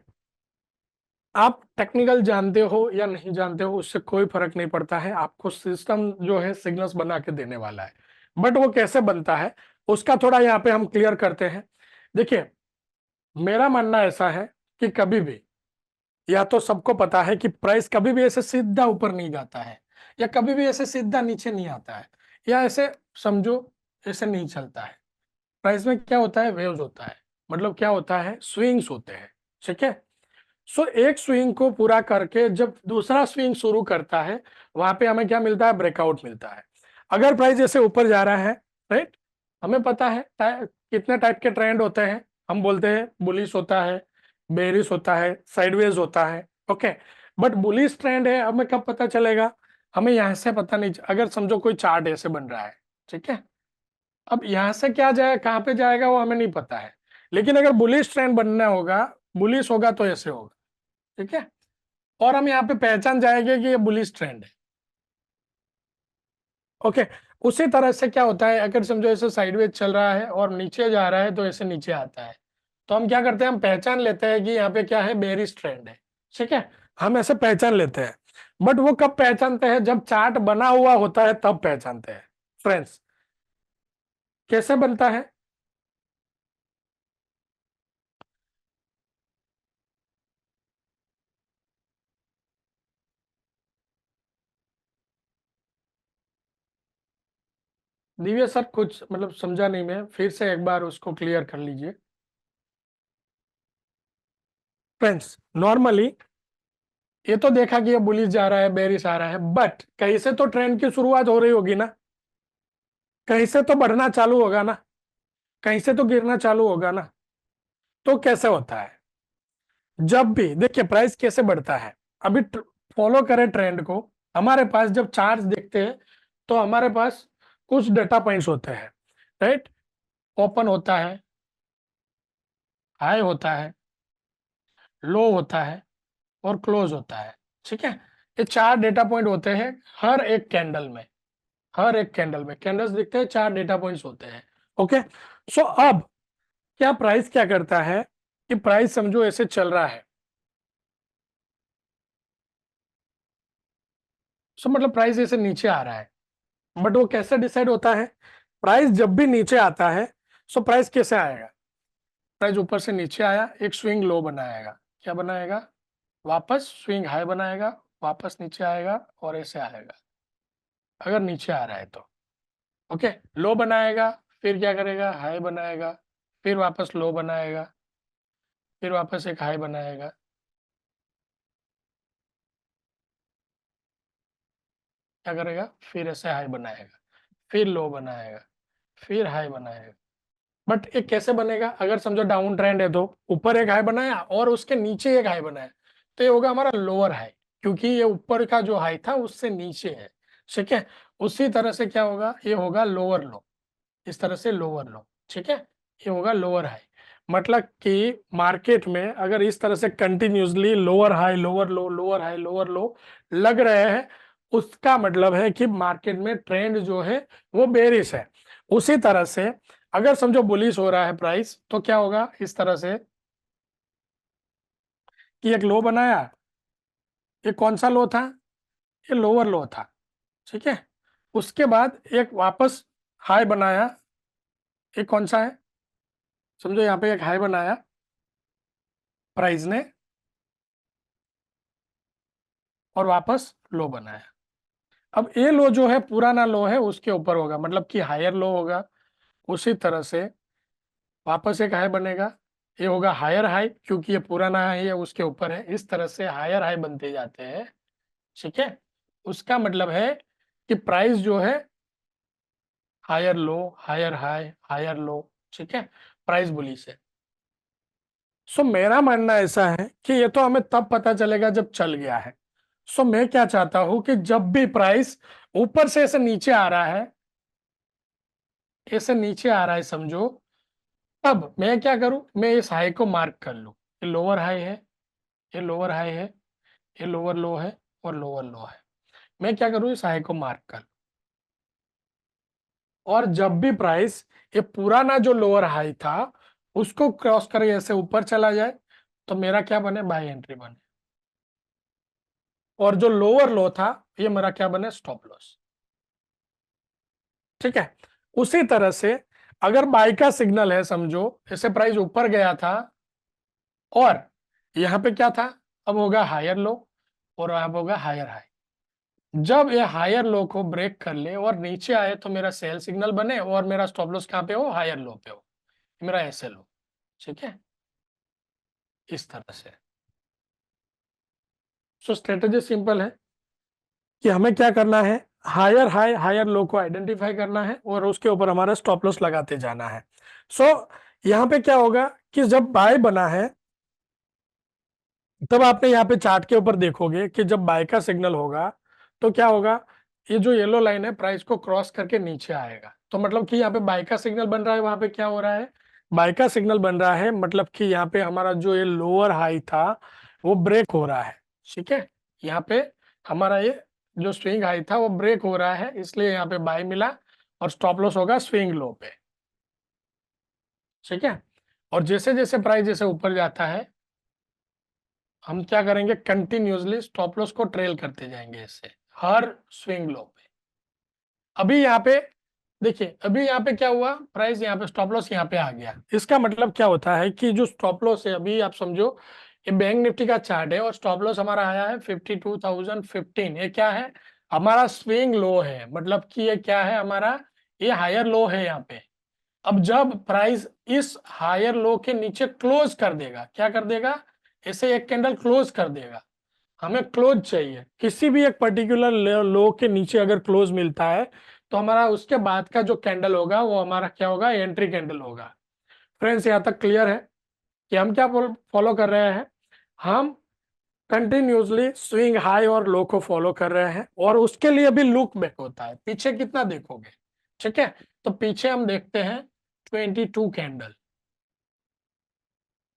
आप टेक्निकल जानते हो या नहीं जानते हो उससे कोई फर्क नहीं पड़ता है, आपको सिस्टम जो है सिग्नल्स बना के देने वाला है। बट वो कैसे बनता है उसका थोड़ा यहाँ पे हम क्लियर करते हैं। देखिए, मेरा मानना ऐसा है कि कभी भी, या तो सबको पता है कि प्राइस कभी भी ऐसे सीधा ऊपर नहीं जाता है, या कभी भी ऐसे सीधा नीचे नहीं आता है, या ऐसे समझो ऐसे नहीं चलता है। प्राइस में क्या होता है, वेव्स होता है, मतलब क्या होता है, स्विंग्स होते हैं। ठीक है। सो एक स्विंग को पूरा करके जब दूसरा स्विंग शुरू करता है, वहां पे हमें क्या मिलता है, ब्रेकआउट मिलता है। अगर प्राइस जैसे ऊपर जा रहा है, राइट, हमें पता है कितने टाइप के ट्रेंड होते हैं। हम बोलते हैं बुलिश होता है, बेरिश होता है, साइडवेज होता है। ओके, बट बुलिश ट्रेंड है हमें कब पता चलेगा, हमें यहाँ से पता नहीं। अगर समझो कोई चार्ट ऐसे बन रहा है, ठीक है, अब यहाँ से क्या जाए, कहाँ पे जाएगा वो हमें नहीं पता है। लेकिन अगर बुलिश ट्रेंड बनना होगा, बुलिश होगा तो ऐसे होगा। ठीक है, और हम यहाँ पे पहचान जाएंगे कि ये बुलिश ट्रेंड है। ओके, उसी तरह से क्या होता है, अगर समझो ऐसे साइडवेज चल रहा है और नीचे जा रहा है तो ऐसे नीचे आता है, तो हम क्या करते हैं, हम पहचान लेते हैं कि यहाँ पे क्या है, बेरिश ट्रेंड है। ठीक है, हम ऐसे पहचान लेते हैं। बट वो कब पहचानते हैं, जब चार्ट बना हुआ होता है तब पहचानते हैं। फ्रेंड्स, कैसे बनता है, दिव्य सर कुछ मतलब समझा नहीं मैं, फिर से एक बार उसको क्लियर कर लीजिए। फ्रेंड्स, नॉर्मली ये तो देखा कि ये बुलिश जा रहा है, बेरिश आ रहा है, बट कहीं से तो ट्रेंड की शुरुआत हो रही होगी ना, कहीं से तो बढ़ना चालू होगा ना, कहीं से तो गिरना चालू होगा ना। तो कैसे होता है, जब भी देखिए प्राइस कैसे बढ़ता है, अभी फॉलो करें ट्रेंड को। हमारे पास जब चार्ट देखते हैं तो हमारे पास कुछ डेटा पॉइंट्स होते हैं, राइट। ओपन होता है, हाई होता है, लो होता है, और क्लोज होता है। ठीक है, ये चार डेटा पॉइंट होते हैं हर एक कैंडल में। हर एक कैंडल में कैंडल्स दिखते हैं, चार डेटा पॉइंट्स होते हैं। ओके, सो अब क्या प्राइस क्या करता है, कि प्राइस समझो ऐसे चल रहा है, सो मतलब प्राइस ऐसे नीचे आ रहा है, बट वो कैसे डिसाइड होता है, प्राइस जब भी नीचे आता है, सो प्राइस कैसे आएगा, प्राइस ऊपर से नीचे आया, एक स्विंग लो बनाएगा, क्या बनाएगा, वापस स्विंग हाई बनाएगा, वापस नीचे आएगा और ऐसे आएगा, अगर नीचे आ रहा है तो। ओके, लो बनाएगा, फिर क्या करेगा, हाई बनाएगा, फिर वापस लो बनाएगा, फिर वापस एक हाई बनाएगा, क्या करेगा, फिर ऐसे हाई बनाएगा, फिर लो बनाएगा, फिर हाई बनाएगा। बट ये कैसे बनेगा, अगर समझो डाउन ट्रेंड है तो ऊपर एक हाई बनाया और उसके नीचे एक हाई बनाया, तो ये होगा हमारा लोअर हाई, क्योंकि ये ऊपर का जो हाई था उससे नीचे है। ठीक है, उसी तरह से क्या होगा, ये होगा लोअर लो, इस तरह से लोअर लो। ठीक है, ये होगा लोअर हाई। मतलब कि मार्केट में अगर इस तरह से कंटिन्यूसली लोअर हाई लोअर लो लोअर हाई लोअर लो लग रहे हैं, उसका मतलब है कि मार्केट में ट्रेंड जो है वो बेरिश है। उसी तरह से अगर समझो बुलिश हो रहा है प्राइस, तो क्या होगा, इस तरह से कि एक लो बनाया, ये कौन सा लो था, ये लोअर लो था। ठीक है, उसके बाद एक वापस हाई बनाया, ये कौन सा है, समझो यहाँ पे एक हाई बनाया प्राइस ने, और वापस लो बनाया। अब ये लो जो है पुराना लो है उसके ऊपर होगा, मतलब कि हायर लो होगा। उसी तरह से वापस एक हाई बनेगा, ये होगा हायर हाई, क्योंकि ये पुराना हाई है उसके ऊपर है। इस तरह से हायर हाई बनते जाते हैं। ठीक है, उसका मतलब है कि प्राइस जो है higher low higher high higher low. ठीक है, प्राइस बुलिश है। सो मेरा मानना ऐसा है कि ये तो हमें तब पता चलेगा जब चल गया है। सो मैं क्या चाहता हूं कि जब भी प्राइस ऊपर से ऐसे नीचे आ रहा है, ऐसे नीचे आ रहा है समझो, तब मैं क्या करूं, मैं इस हाई को मार्क कर लूं, ये लोअर हाई है, ये लोअर हाई है, ये लोअर लो है, और लोअर लो है। मैं क्या करूं, इस हाई को मार्क कर लूं। और जब भी प्राइस ये पुराना जो लोअर हाई था उसको क्रॉस करके ऐसे ऊपर चला जाए, तो मेरा क्या बने, बाय एंट्री बने। और जो लोअर लो था ये मेरा क्या बने, स्टॉप लॉस। ठीक है, उसी तरह से अगर बाई का सिग्नल है, समझो ऐसे प्राइस ऊपर गया था और यहाँ पे क्या था, अब होगा हायर लो और अब होगा हायर हाई। जब ये हायर लो को ब्रेक कर ले और नीचे आए तो मेरा सेल सिग्नल बने और मेरा स्टॉप लॉस कहाँ पे हो, हायर लो पे हो, मेरा एसएल हो। ठीक है, इस तरह से। सो स्ट्रेटेजी सिंपल है कि हमें क्या करना है, हायर हाई हायर लो को आइडेंटिफाई करना है और उसके ऊपर हमारा स्टॉप लॉस लगाते जाना है। सो यहाँ पे क्या होगा कि जब बाय बना है तब आपने यहाँ पे चार्ट के ऊपर देखोगे कि जब बाय का सिग्नल होगा तो क्या होगा, ये जो येलो लाइन है प्राइस को क्रॉस करके नीचे आएगा, तो मतलब कि यहाँ पे बाय का सिग्नल बन रहा है, वहां पे क्या हो रहा है, बाय का सिग्नल बन रहा है, मतलब कि यहाँ पे हमारा जो ये लोअर हाई था वो ब्रेक हो रहा है। ठीक है, यहाँ पे हमारा ये जो स्विंग हाई था वो ब्रेक हो रहा है, इसलिए यहाँ पे बाय मिला और स्टॉप लॉस होगा स्विंग लो पे। ठीक है, और जैसे जैसे प्राइस जैसे ऊपर जाता है हम क्या करेंगे, कंटिन्यूअसली स्टॉप लॉस को ट्रेल करते जाएंगे ऐसे हर स्विंग लो पे। अभी यहाँ पे देखिए, अभी यहाँ पे क्या हुआ, प्राइस यहाँ पे स्टॉप लॉस यहाँ पे आ गया, इसका मतलब क्या होता है कि जो स्टॉप लॉस है, अभी आप समझो ये बैंक निफ्टी का चार्ट है और स्टॉप लॉस हमारा आया है 52,015, ये क्या है, हमारा स्विंग लो है, मतलब कि ये क्या है हमारा, ये हायर लो है यहाँ पे। अब जब प्राइस इस हायर लो के नीचे क्लोज कर देगा, क्या कर देगा, ऐसे एक कैंडल क्लोज कर देगा, हमें क्लोज चाहिए किसी भी एक पर्टिकुलर लो के नीचे, अगर क्लोज मिलता है तो हमारा उसके बाद का जो कैंडल होगा वो हमारा क्या होगा, एंट्री कैंडल होगा। फ्रेंड्स यहाँ तक क्लियर है कि हम क्या फॉलो कर रहे हैं, हम कंटिन्यूसली स्विंग हाई और लो को फॉलो कर रहे हैं और उसके लिए भी लुक बैक होता है, पीछे कितना देखोगे। ठीक है, तो पीछे हम देखते हैं 22 कैंडल।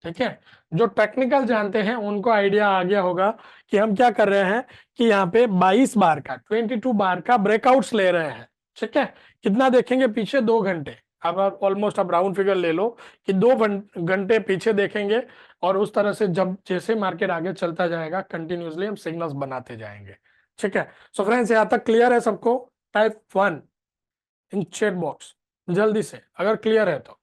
ठीक है, जो टेक्निकल जानते हैं उनको आइडिया आ गया होगा कि हम क्या कर रहे हैं, कि यहाँ पे 22 बार का 22 बार का ब्रेकआउट्स ले रहे हैं। ठीक है, कितना देखेंगे पीछे, 2 घंटे। अब आप ऑलमोस्ट आप राउंड फिगर ले लो कि 2 घंटे पीछे देखेंगे और उस तरह से जब जैसे मार्केट आगे चलता जाएगा कंटिन्यूसली हम सिग्नल्स बनाते जाएंगे। ठीक है, सो फ्रेंड्स यहाँ तक क्लियर है सबको, टाइप 1 इन चैट बॉक्स जल्दी से अगर क्लियर है तो।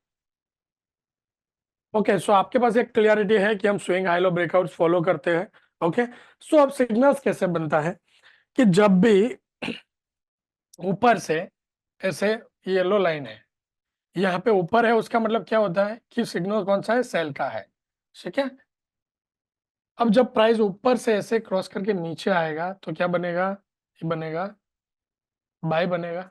ओके, सो आपके पास एक क्लियरिटी है कि हम swing high low breakouts follow करते हैं। ओके, सो अब सिग्नल्स कैसे बनता है, कि जब भी ऊपर से ऐसे येलो लाइन है यहाँ पे ऊपर है, उसका मतलब क्या होता है कि सिग्नल कौन सा है, सेल का है। ठीक है, अब जब प्राइस ऊपर से ऐसे क्रॉस करके नीचे आएगा तो क्या बनेगा, ये बनेगा बाय बनेगा।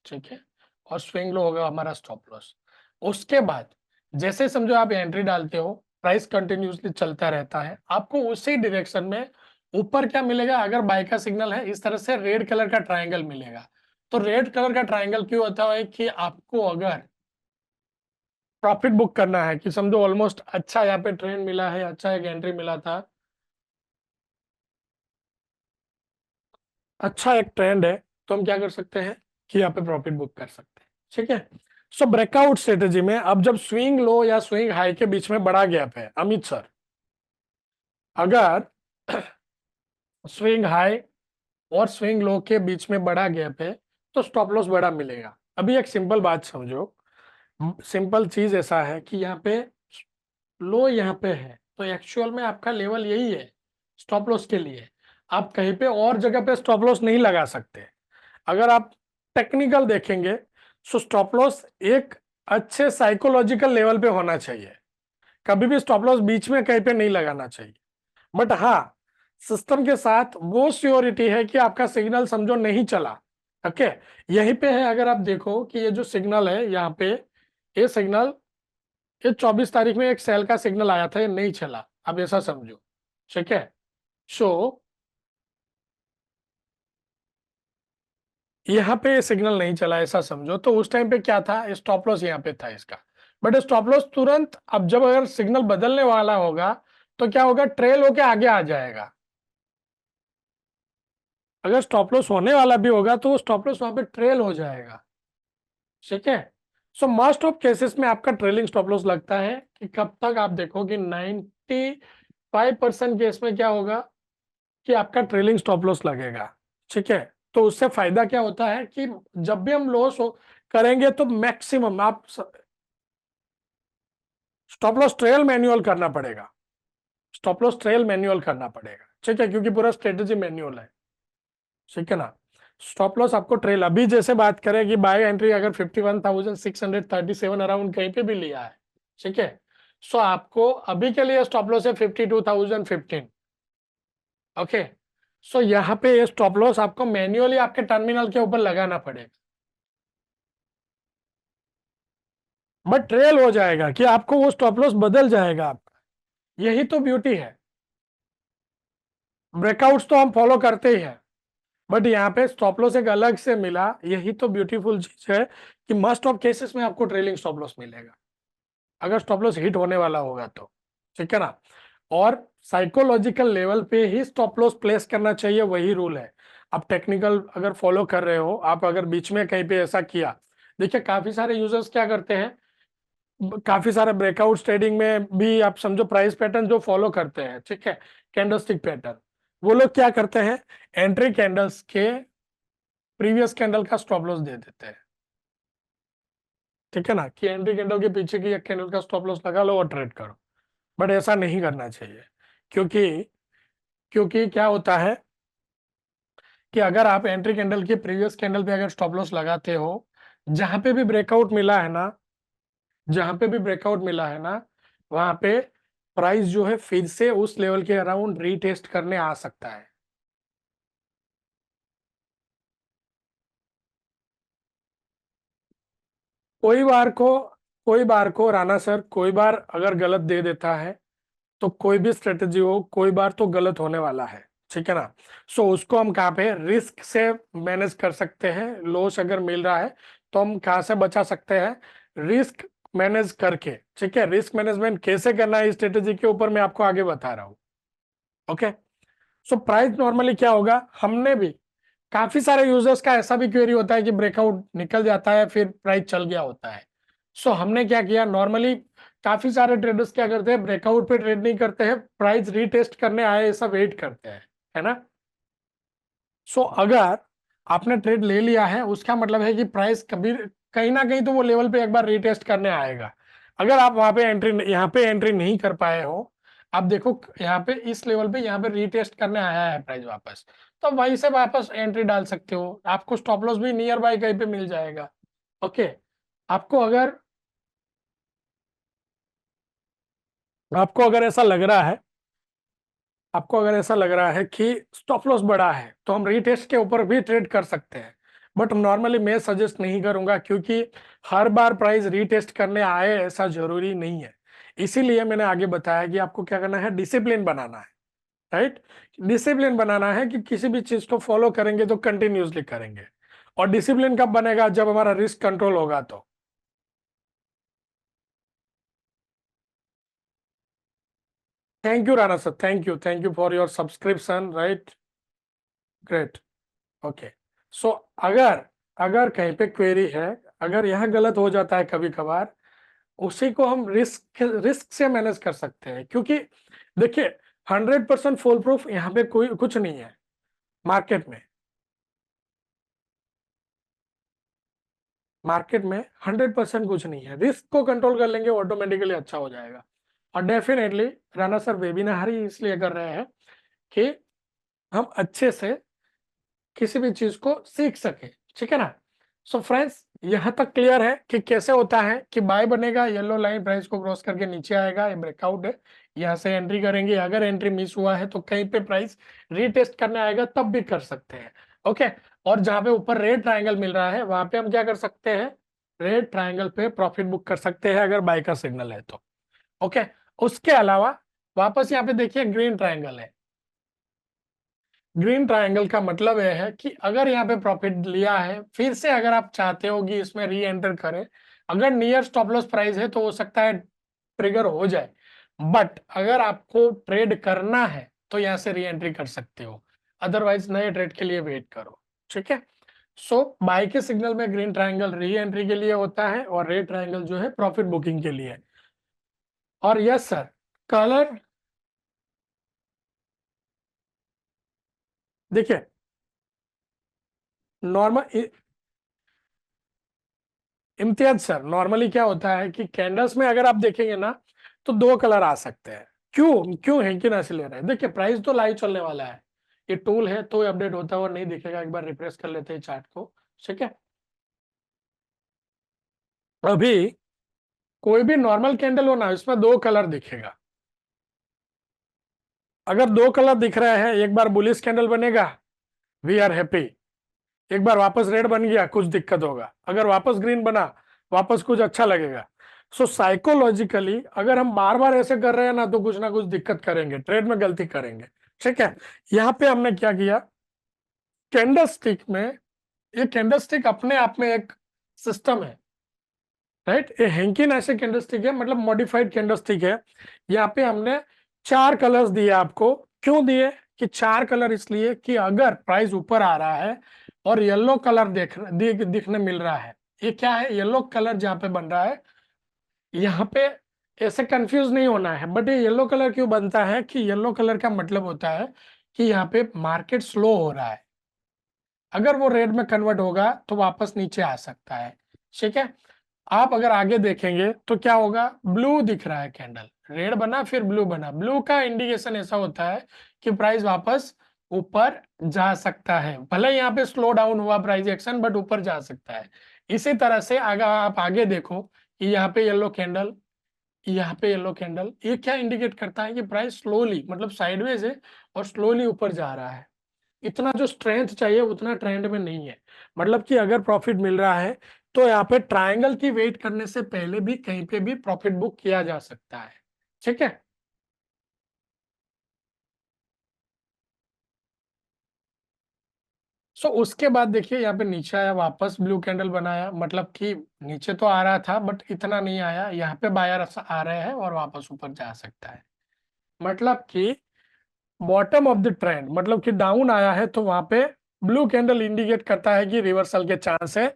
ठीक है, और स्विंग लो होगा हमारा स्टॉप लॉस। उसके बाद जैसे समझो आप एंट्री डालते हो, प्राइस कंटिन्यूसली चलता रहता है, आपको उसी डायरेक्शन में ऊपर क्या मिलेगा, अगर बाय का सिग्नल है इस तरह से रेड कलर का ट्रायंगल मिलेगा। तो रेड कलर का ट्रायंगल क्यों होता है, कि आपको अगर प्रॉफिट बुक करना है, कि समझो ऑलमोस्ट अच्छा यहाँ पे ट्रेंड मिला है, अच्छा एक एंट्री मिला था, अच्छा एक ट्रेंड है, तो हम क्या कर सकते हैं कि यहाँ पे प्रॉफिट बुक कर सकते हैं। ठीक है, सो ब्रेकआउट स्ट्रेटेजी में अब जब स्विंग लो या स्विंग हाई के बीच में बड़ा गैप है, अमित सर अगर स्विंग हाई और स्विंग लो के बीच में बड़ा गैप है तो स्टॉप लॉस बड़ा मिलेगा। अभी एक सिंपल बात समझो, सिंपल चीज ऐसा है कि यहाँ पे लो यहाँ पे है तो एक्चुअल में आपका लेवल यही है स्टॉप लॉस के लिए, आप कहीं पे और जगह पे स्टॉप लॉस नहीं लगा सकते। अगर आप टेक्निकल देखेंगे तो स्टॉप लॉस एक अच्छे साइकोलॉजिकल लेवल पे होना चाहिए, कभी भी स्टॉप लॉस बीच में कहीं पे नहीं लगाना चाहिए। बट हाँ, सिस्टम के साथ वो श्योरिटी है कि आपका सिग्नल समझो नहीं चला। ओके, यहीं पे है, अगर आप देखो कि ये जो सिग्नल है यहाँ पे, ये सिग्नल ये 24 तारीख में एक सेल का सिग्नल आया था, ये नहीं चला, अब ऐसा समझो। ठीक है, सो यहाँ पे सिग्नल नहीं चला ऐसा समझो, तो उस टाइम पे क्या था, स्टॉप लॉस यहाँ पे था इसका। बट स्टॉप लॉस तुरंत अब जब अगर सिग्नल बदलने वाला होगा तो क्या होगा, ट्रेल होके आगे आ जाएगा। अगर स्टॉप लॉस होने वाला भी होगा तो स्टॉप लॉस वहां पे ट्रेल हो जाएगा। ठीक है, सो मोस्ट ऑफ केसेस में आपका ट्रेलिंग स्टॉप लॉस लगता है कि कब तक, आप देखो कि 95% केस में क्या होगा कि आपका ट्रेलिंग स्टॉप लॉस लगेगा। ठीक है, तो उससे फायदा क्या होता है कि जब भी हम लॉस करेंगे तो मैक्सिमम आप स्टॉप लॉस ट्रेल मैन्युअल करना पड़ेगा, स्टॉप लॉस ट्रेल मैन्युअल करना पड़ेगा। ठीक है, क्योंकि पूरा स्ट्रेटेजी मैन्युअल है। ठीक है ना। स्टॉप लॉस आपको ट्रेल, अभी जैसे बात करें कि बाय एंट्री अगर 51,637 अराउंड कहीं पे भी लिया है, ठीक है, सो आपको अभी के लिए स्टॉप लॉस है 52,015। ओके, सो यहाँ पे ये स्टॉप लॉस आपको मैन्युअली आपके टर्मिनल के ऊपर लगाना पड़ेगा, बट ट्रेल हो जाएगा कि आपको वो स्टॉप लॉस बदल जाएगा आपका। यही तो ब्यूटी है। ब्रेकआउट्स तो हम फॉलो करते ही हैं, बट यहाँ पे स्टॉप लॉस एक अलग से मिला, यही तो ब्यूटीफुल चीज है कि मस्ट ऑफ केसेस में आपको ट्रेलिंग स्टॉप लॉस मिलेगा अगर स्टॉप लॉस हिट होने वाला होगा तो, ठीक है ना। और साइकोलॉजिकल लेवल पे ही स्टॉप लॉस प्लेस करना चाहिए, वही रूल है। आप टेक्निकल अगर फॉलो कर रहे हो, आप अगर बीच में कहीं पे ऐसा किया, देखिए काफी सारे यूजर्स क्या करते हैं, काफी सारे ब्रेकआउट ट्रेडिंग में भी आप समझो प्राइस पैटर्न जो फॉलो करते हैं, ठीक है, कैंडलस्टिक पैटर्न, वो लोग क्या करते हैं, एंट्री कैंडल्स के प्रीवियस कैंडल का स्टॉप लॉस दे देते हैं, ठीक है ना, कि एंट्री कैंडल के पीछे की एक कैंडल का स्टॉप लॉस लगा लो और ट्रेड करो। बट ऐसा नहीं करना चाहिए, क्योंकि क्योंकि क्या होता है कि अगर आप एंट्री कैंडल के प्रीवियस कैंडल पे अगर स्टॉप लॉस लगाते हो, जहां पे भी ब्रेकआउट मिला है ना, जहां पे भी ब्रेकआउट मिला है ना, वहां पे प्राइस जो है फिर से उस लेवल के अराउंड रीटेस्ट करने आ सकता है। कोई बार को कोई बार को राणा सर, कोई बार अगर गलत दे देता है, तो कोई भी स्ट्रेटेजी हो, कोई बार तो गलत होने वाला है, ठीक है ना। सो उसको हम कहाँ पे रिस्क से मैनेज कर सकते हैं, लॉस अगर मिल रहा है तो हम कहाँ से बचा सकते हैं, रिस्क मैनेज करके, ठीक है। रिस्क मैनेजमेंट कैसे करना है, इस स्ट्रेटेजी के ऊपर मैं आपको आगे बता रहा हूँ। ओके, सो प्राइस नॉर्मली क्या होगा, हमने भी काफी सारे यूजर्स का ऐसा भी क्वेरी होता है कि ब्रेकआउट निकल जाता है फिर प्राइस चल गया होता है। सो हमने क्या किया, नॉर्मली काफी सारे ट्रेडर्स क्या करते हैं, ब्रेकआउट पे ट्रेड नहीं करते हैं, प्राइस रीटेस्ट करने आए ऐसा वेट करते हैं, है ना। सो अगर आपने ट्रेड ले लिया है, उसका मतलब है कि प्राइस कभी कहीं ना कहीं तो वो लेवल पे एक बार रीटेस्ट करने आएगा। अगर आप वहां पे एंट्री, यहाँ पे एंट्री नहीं कर पाए हो, आप देखो यहाँ पे इस लेवल पे यहाँ पे रीटेस्ट करने आया है प्राइस वापस, तो वहीं से वापस एंट्री डाल सकते हो, आपको स्टॉप लॉस भी नियर बाय कहीं पे मिल जाएगा। ओके, आपको अगर आपको अगर ऐसा लग रहा है आपको अगर ऐसा लग रहा है कि स्टॉप लॉस बड़ा है, तो हम रीटेस्ट के ऊपर भी ट्रेड कर सकते हैं, बट नॉर्मली मैं सजेस्ट नहीं करूंगा, क्योंकि हर बार प्राइस रीटेस्ट करने आए ऐसा जरूरी नहीं है। इसीलिए मैंने आगे बताया कि आपको क्या करना है, डिसिप्लिन बनाना है, राइट। डिसिप्लिन बनाना है कि किसी भी चीज को फॉलो करेंगे तो कंटिन्यूसली करेंगे, और डिसिप्लिन कब बनेगा, जब हमारा रिस्क कंट्रोल होगा तो। Thank you Rana sir, thank you for your subscription, right, great. Okay, so अगर अगर कहीं पे क्वेरी है, अगर यहाँ गलत हो जाता है कभी कभार, उसी को हम रिस्क रिस्क से मैनेज कर सकते हैं, क्योंकि देखिए 100% फुल प्रूफ यहाँ पे कोई कुछ नहीं है मार्केट में। मार्केट में 100% कुछ नहीं है, रिस्क को कंट्रोल कर लेंगे ऑटोमेटिकली अच्छा हो जाएगा। और डेफिनेटली राणा सर वेबिनार ही इसलिए कर रहे हैं कि हम अच्छे से किसी भी चीज को सीख सके, ठीक है ना। सो फ्रेंड्स, यहाँ तक क्लियर है कि कैसे होता है कि बाय बनेगा, येलो लाइन प्राइस को क्रॉस करके नीचे आएगा, ये ब्रेकआउट है, यहाँ से एंट्री करेंगे, अगर एंट्री मिस हुआ है तो कहीं पे प्राइस रीटेस्ट करने आएगा तब भी कर सकते हैं। ओके, और जहां पे ऊपर रेड ट्रायंगल मिल रहा है वहां पे हम क्या कर सकते हैं, रेड ट्रायंगल पे प्रॉफिट बुक कर सकते हैं अगर बाय का सिग्नल है तो। ओके, उसके अलावा वापस यहाँ पे देखिए ग्रीन ट्रायंगल है। ग्रीन ट्रायंगल का मतलब यह है कि अगर यहाँ पे प्रॉफिट लिया है, फिर से अगर आप चाहते हो कि इसमें री एंटर करें, अगर नियर स्टॉप लॉस प्राइस है तो हो सकता है ट्रिगर हो जाए, बट अगर आपको ट्रेड करना है तो यहाँ से री एंट्री कर सकते हो, अदरवाइज नए ट्रेड के लिए वेट करो, ठीक है। सो बाय के सिग्नल में ग्रीन ट्रायंगल री एंट्री के लिए होता है, और रेड ट्रायंगल जो है प्रॉफिट बुकिंग के लिए। और यस सर, कलर देखिए नॉर्मल, इम्तियाज सर, नॉर्मली क्या होता है कि कैंडल्स में अगर आप देखेंगे ना, तो दो कलर आ सकते हैं। क्यों क्यों है कि ना ले रहे हैं, देखिए प्राइस तो लाइव चलने वाला है, ये टूल है तो अपडेट होता है और नहीं दिखेगा, एक बार रिफ्रेश कर लेते हैं चार्ट को। ठीक है, अभी कोई भी नॉर्मल कैंडल हो ना, इसमें दो कलर दिखेगा। अगर दो कलर दिख रहे हैं, एक बार बुलिश कैंडल बनेगा, वी आर हैप्पी। एक बार वापस रेड बन गया, कुछ दिक्कत होगा। अगर वापस ग्रीन बना, वापस कुछ अच्छा लगेगा। सो साइकोलॉजिकली अगर हम बार बार ऐसे कर रहे हैं ना कुछ दिक्कत करेंगे, ट्रेड में गलती करेंगे। ठीक है, यहाँ पे हमने क्या किया, कैंडल स्टिक में, ये कैंडल स्टिक अपने आप में एक सिस्टम है, राइट। ये हेंकिन ऐसे कैंडल स्टिक है, मतलब मॉडिफाइड कैंडल स्टिक है। यहाँ पे हमने चार कलर्स दिए आपको। क्यों दिए कि चार कलर, इसलिए कि अगर प्राइस ऊपर आ रहा है और येलो कलर दिखने मिल रहा है, ये क्या है, येलो कलर जहाँ पे बन रहा है, यहाँ पे ऐसे कंफ्यूज नहीं होना है। बट ये येलो कलर क्यों बनता है कि येलो कलर का मतलब होता है कि यहाँ पे मार्केट स्लो हो रहा है। अगर वो रेड में कन्वर्ट होगा तो वापस नीचे आ सकता है। ठीक है, आप अगर आगे देखेंगे तो क्या होगा, ब्लू दिख रहा है कैंडल, रेड बना फिर ब्लू बना। ब्लू का इंडिकेशन ऐसा होता है कि प्राइस वापस ऊपर जा सकता है, भले यहाँ पे स्लो डाउन हुआ प्राइस एक्शन, बट ऊपर जा सकता है। इसी तरह से अगर आप आगे देखो कि यहाँ पे येलो कैंडल, यहाँ पे येलो कैंडल, ये क्या इंडिकेट करता है कि प्राइस स्लोली, मतलब साइडवेज है और स्लोली ऊपर जा रहा है। इतना जो स्ट्रेंथ चाहिए उतना ट्रेंड में नहीं है। मतलब कि अगर प्रॉफिट मिल रहा है तो यहाँ पे ट्रायंगल की वेट करने से पहले भी कहीं पे भी प्रॉफिट बुक किया जा सकता है। ठीक है, सो उसके बाद देखिए यहाँ पे नीचे आया, वापस ब्लू कैंडल बनाया, मतलब कि नीचे तो आ रहा था बट इतना नहीं आया। यहाँ पे बायर आ रहे हैं और वापस ऊपर जा सकता है। मतलब कि बॉटम ऑफ द ट्रेंड, मतलब कि डाउन आया है तो वहां पे ब्लू कैंडल इंडिकेट करता है कि रिवर्सल के चांस है।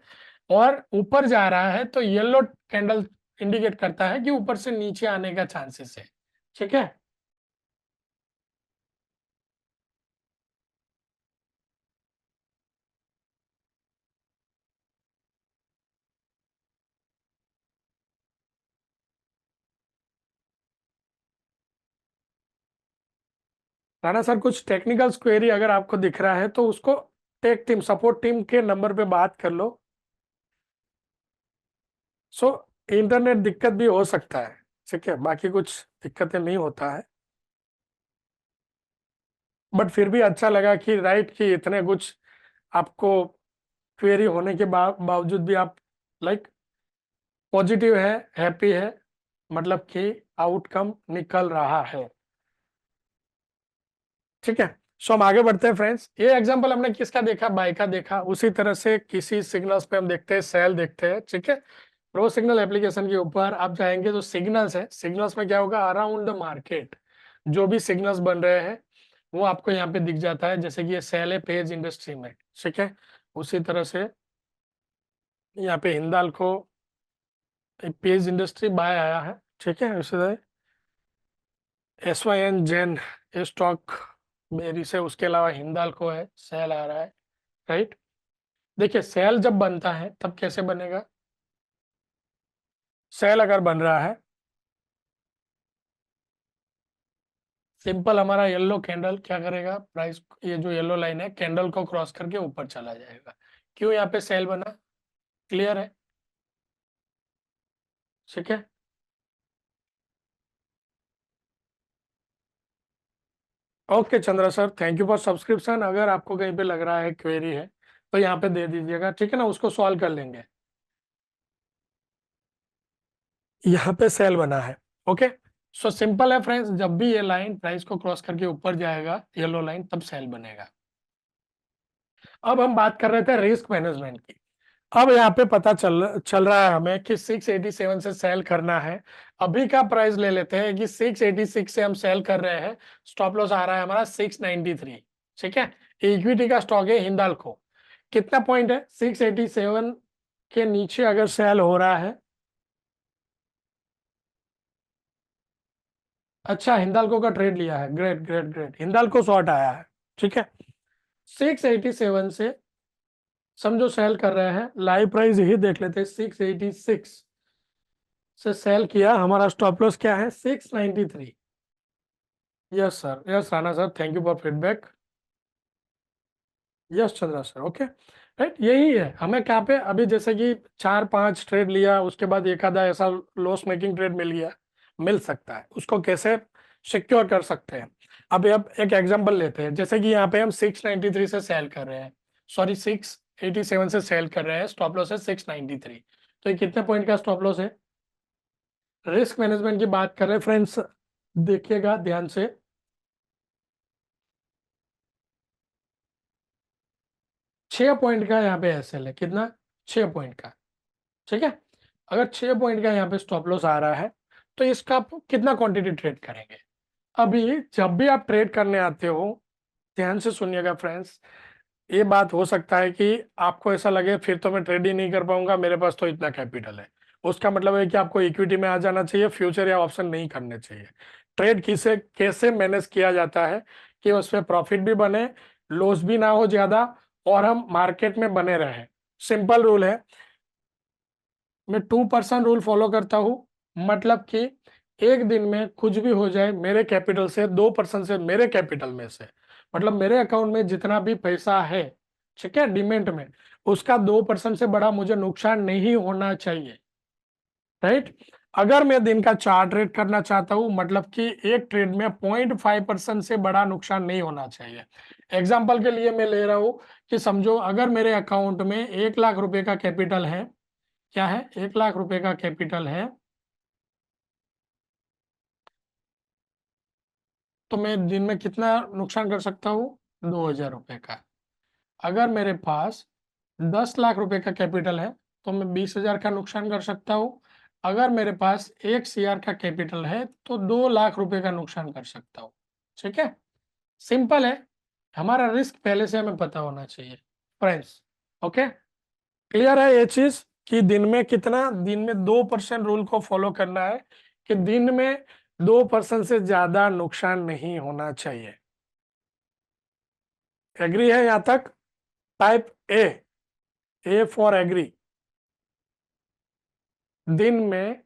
और ऊपर जा रहा है तो येलो कैंडल इंडिकेट करता है कि ऊपर से नीचे आने का चांसेस है। ठीक है, राणा सर कुछ टेक्निकल क्वेरी अगर आपको दिख रहा है तो उसको टेक टीम, सपोर्ट टीम के नंबर पे बात कर लो। सो इंटरनेट दिक्कत भी हो सकता है, ठीक है, बाकी कुछ दिक्कतें नहीं होता है। बट फिर भी अच्छा लगा कि राइट, कि इतने कुछ आपको क्वेरी होने के बावजूद भी आप लाइक पॉजिटिव है, हैप्पी है, मतलब कि आउटकम निकल रहा है। ठीक है, सो हम आगे बढ़ते हैं फ्रेंड्स। ये एग्जांपल हमने किसका देखा, बाय का देखा। उसी तरह से किसी सिग्नल्स पे हम देखते हैं, सेल देखते हैं। ठीक है, प्रो सिग्नल एप्लीकेशन के ऊपर आप जाएंगे तो सिग्नल्स है, सिग्नल्स में क्या होगा, अराउंड द मार्केट जो भी सिग्नल्स बन रहे हैं वो आपको यहाँ पे दिख जाता है। जैसे कि ये सेल है पेज इंडस्ट्री में, ठीक है। उसी तरह से यहाँ पे हिंदाल्को पेज इंडस्ट्री बाय आया है, ठीक है। उसी तरह SYN जेन ये स्टॉक मेरी से, उसके अलावा हिंदाल्को है, सेल आ रहा है, राइट। देखिए सेल जब बनता है तब कैसे बनेगा, सेल अगर बन रहा है, सिंपल हमारा येलो कैंडल क्या करेगा, प्राइस ये जो येलो लाइन है कैंडल को क्रॉस करके ऊपर चला जाएगा। क्यों, यहाँ पे सेल बना, क्लियर है, ठीक है। Okay Chandra sir, thank you for subscription. अगर आपको कहीं पे लग रहा है क्वेरी है तो यहाँ पे दे दीजिएगा, ठीक है ना, उसको सॉल्व कर लेंगे। यहाँ पे सेल बना है, ओके। सो सिंपल है फ्रेंड्स, जब भी ये लाइन प्राइस को क्रॉस करके ऊपर जाएगा येलो लाइन, तब सेल बनेगा। अब हम बात कर रहे थे रिस्क मैनेजमेंट की। अब यहाँ पे पता चल रहा है हमें कि 687 से सेल करना है। अभी का प्राइस ले लेते हैं कि 686 से हम सेल कर रहे हैं, स्टॉप लॉस आ रहा है हमारा 693, ठीक है। इक्विटी का स्टॉक है हिंदाल्को, कितना पॉइंट है, 687 के नीचे अगर सेल हो रहा है, अच्छा हिंदाल्को का ट्रेड लिया है, great great great, Hindalco short आया है, ठीक है। 687 से समझो सेल कर रहे हैं, लाइव प्राइस ही देख लेते हैं, 686 से सेल किया, हमारा स्टॉप लॉस क्या है, 693। Yes sir, yes Rana sir, thank you for feedback. Yes Chandra sir, okay right, यही है हमें क्या पे अभी, जैसे कि 4-5 ट्रेड लिया, उसके बाद एक आधा ऐसा लॉस मेकिंग ट्रेड मिल गया, मिल सकता है, उसको कैसे सिक्योर कर सकते हैं। अभी अब एक एग्जांपल लेते हैं, जैसे कि यहाँ पे हम 693 से सेल कर रहे हैं, सॉरी 687 से सेल कर रहे हैं, स्टॉप लॉस है 693, तो ये कितने पॉइंट का स्टॉप लॉस है। रिस्क मैनेजमेंट की बात कर रहे हैं फ्रेंड्स, देखिएगा ध्यान से, 6 पॉइंट का यहाँ पे एसएल है, कितना, 6 पॉइंट का, ठीक है। अगर 6 पॉइंट का यहाँ पे स्टॉप लॉस आ रहा है, तो इसका आप कितना क्वांटिटी ट्रेड करेंगे। अभी जब भी आप ट्रेड करने आते हो, ध्यान से सुनिएगा फ्रेंड्स, ये बात हो सकता है कि आपको ऐसा लगे फिर तो मैं ट्रेड ही नहीं कर पाऊंगा, मेरे पास तो इतना कैपिटल है, उसका मतलब है कि आपको इक्विटी में आ जाना चाहिए, फ्यूचर या ऑप्शन नहीं करने चाहिए। ट्रेड किसे कैसे मैनेज किया जाता है कि उसमें प्रॉफिट भी बने, लॉस भी ना हो ज्यादा, और हम मार्केट में बने रहे। सिंपल रूल है, मैं 2% रूल फॉलो करता हूं, मतलब कि एक दिन में कुछ भी हो जाए, मेरे कैपिटल से 2% से, मेरे कैपिटल में से, मतलब मेरे अकाउंट में जितना भी पैसा है, ठीक है, डिमेंट में, उसका 2% से बड़ा मुझे नुकसान नहीं होना चाहिए, राइट। अगर मैं दिन का 4 ट्रेड करना चाहता हूं, मतलब कि एक ट्रेड में 0.5% से बड़ा नुकसान नहीं होना चाहिए। एग्जाम्पल के लिए मैं ले रहा हूं कि समझो अगर मेरे अकाउंट में 1 लाख रुपए का कैपिटल है, क्या है, 1 लाख रुपए का कैपिटल है, तो मैं दिन में कितना नुकसान कर सकता हूँ, 2,000 रुपए का। अगर मेरे पास 10 लाख रुपए का कैपिटल है, तो मैं 20,000 का नुकसान कर सकता हूँ। अगर मेरे पास 1 CR का कैपिटल है, तो 2 लाख रुपए का नुकसान कर सकता हूँ, ठीक है। सिंपल है, हमारा रिस्क पहले से हमें पता होना चाहिए फ्रेंड्स, ओके। क्लियर है ये चीज कि दिन में कितना, दिन में 2% रूल को फॉलो करना है, कि दिन में 2% से ज्यादा नुकसान नहीं होना चाहिए। एग्री है यहां तक। टाइप ए फॉर एग्री, दिन में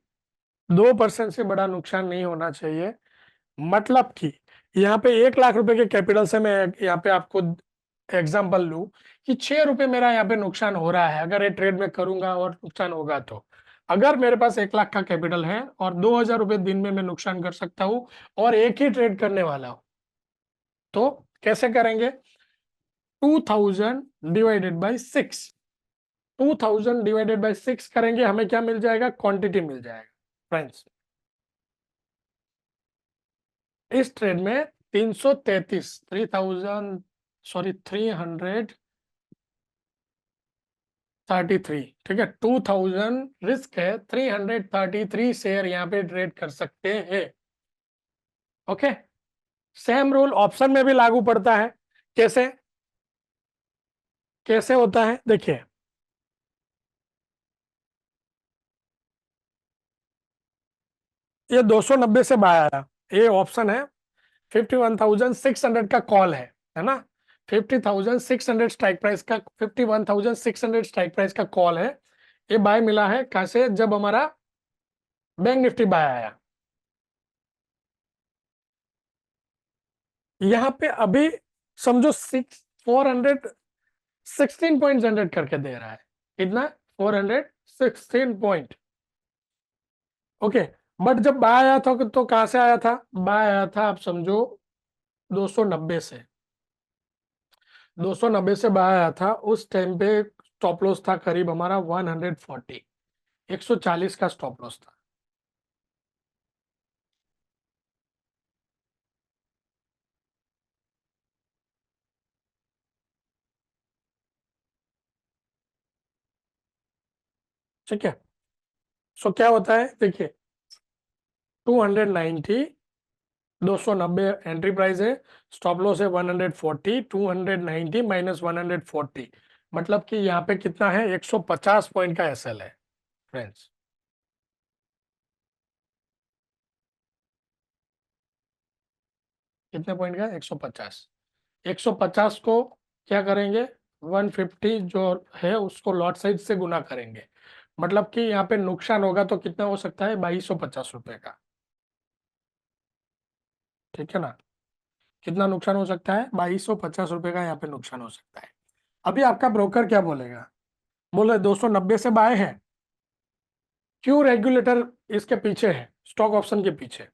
2% से बड़ा नुकसान नहीं होना चाहिए, मतलब कि यहाँ पे 1 लाख रुपए के कैपिटल से मैं यहाँ पे आपको एग्जांपल लूं कि 6 रुपए मेरा यहाँ पे नुकसान हो रहा है, अगर ये ट्रेड में करूंगा और नुकसान होगा तो। अगर मेरे पास 1 लाख का कैपिटल है और 2,000 रुपए दिन में मैं नुकसान कर सकता हूं, और एक ही ट्रेड करने वाला हूं, तो कैसे करेंगे, 2,000 डिवाइडेड बाई 6, 2,000 डिवाइडेड बाई 6 करेंगे, हमें क्या मिल जाएगा, क्वांटिटी मिल जाएगा फ्रेंड्स। इस ट्रेड में 333, 3,000, सॉरी 333, ठीक है, 2,000 रिस्क है, 333 शेयर यहाँ पे ट्रेड कर सकते हैं, ओके। सेम रूल ऑप्शन में भी लागू पड़ता है, कैसे, कैसे होता है देखिए, ये 290 से बाय आया, ये ऑप्शन है, 51,600 का कॉल है ना, 50,600 स्ट्राइक प्राइस का, 51,600 स्ट्राइक प्राइस का कॉल है। ये बाय मिला है कैसे, जब हमारा बैंक निफ्टी बाय आया, यहाँ पे अभी समझो 416 पॉइंट जनरेट करके दे रहा है, कितना, 416 पॉइंट, ओके। बट जब बाय आया था तो कहां से आया था, बाय आया था आप समझो 290 से, 290 से बाय आया था, उस टाइम पे स्टॉप लॉस था करीब हमारा 140, 140 का स्टॉप लॉस था, ठीक है। सो क्या होता है देखिए, 290, 290 एंट्री प्राइस है, स्टॉप लॉस है 140, 290 माइनस 140, मतलब कि यहाँ पे कितना है, 150 पॉइंट का एसएल है फ्रेंड्स। कितने पॉइंट का, 150, 150 को क्या करेंगे, 150 जो है उसको लॉट साइज से गुना करेंगे, मतलब कि यहाँ पे नुकसान होगा तो कितना हो सकता है, 2,250 रुपए का, ठीक है ना। कितना नुकसान हो सकता है, 2,250 रुपए का यहाँ पे नुकसान हो सकता है। अभी आपका ब्रोकर क्या बोलेगा, बोले 290 से बाय है। क्यों? रेगुलेटर इसके पीछे है, स्टॉक ऑप्शन के पीछे।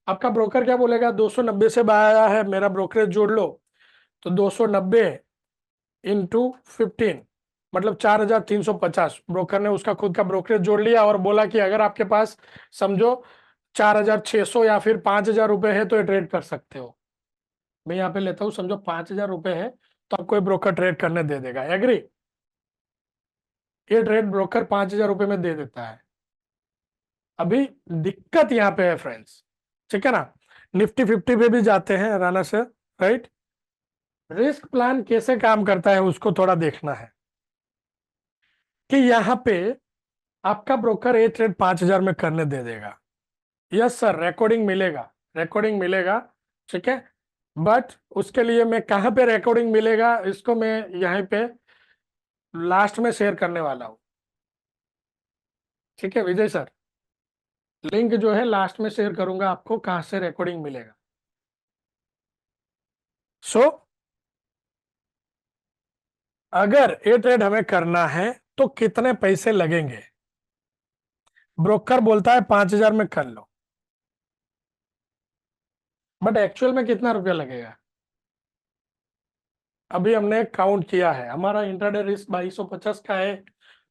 आपका ब्रोकर क्या बोलेगा, 290 से बाय आया है, मेरा ब्रोकरेज जोड़ लो। तो 290 इंटू 15 मतलब 4350। ब्रोकर ने उसका खुद का ब्रोकरेज जोड़ लिया और बोला कि अगर आपके पास समझो 4600 या फिर 5000 रुपए है तो ये ट्रेड कर सकते हो। मैं यहाँ पे लेता हूँ, समझो 5000 रुपए है तो आपको ब्रोकर ट्रेड करने दे देगा। एग्री? ये ट्रेड ब्रोकर 5000 रुपए में दे देता है। अभी दिक्कत यहाँ पे है फ्रेंड्स, ठीक है ना। निफ्टी 50 पे भी जाते हैं Rana sir, right. Risk plan कैसे काम करता है उसको थोड़ा देखना है कि यहाँ पे आपका ब्रोकर ये ट्रेड 5000 में करने दे देगा। यस सर, रिकॉर्डिंग मिलेगा, रिकॉर्डिंग मिलेगा, ठीक है। बट उसके लिए मैं कहाँ पे रिकॉर्डिंग मिलेगा, इसको मैं यहाँ पे लास्ट में शेयर करने वाला हूँ, ठीक है विजय सर। लिंक जो है लास्ट में शेयर करूंगा आपको, कहाँ से रिकॉर्डिंग मिलेगा। सो अगर ये ट्रेड हमें करना है तो कितने पैसे लगेंगे? ब्रोकर बोलता है 5000 में कर लो, बट एक्चुअल में कितना रुपया लगेगा? अभी हमने काउंट किया है, हमारा इंट्राडे रिस्क 2250 का है,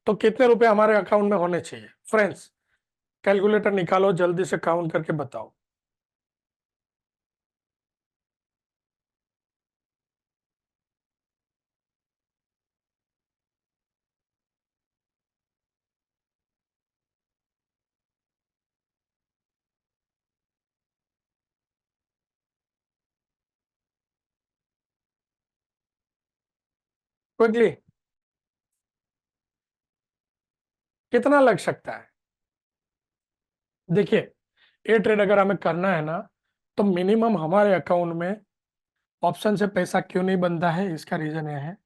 तो कितने रुपए हमारे अकाउंट में होने चाहिए फ्रेंड्स? कैलकुलेटर निकालो, जल्दी से काउंट करके बताओ। क्विकली कितना लग सकता है? देखिए, ये ट्रेड अगर हमें करना है ना, तो मिनिमम हमारे अकाउंट में ऑप्शन से पैसा क्यों नहीं बनता है, इसका रीजन ये है।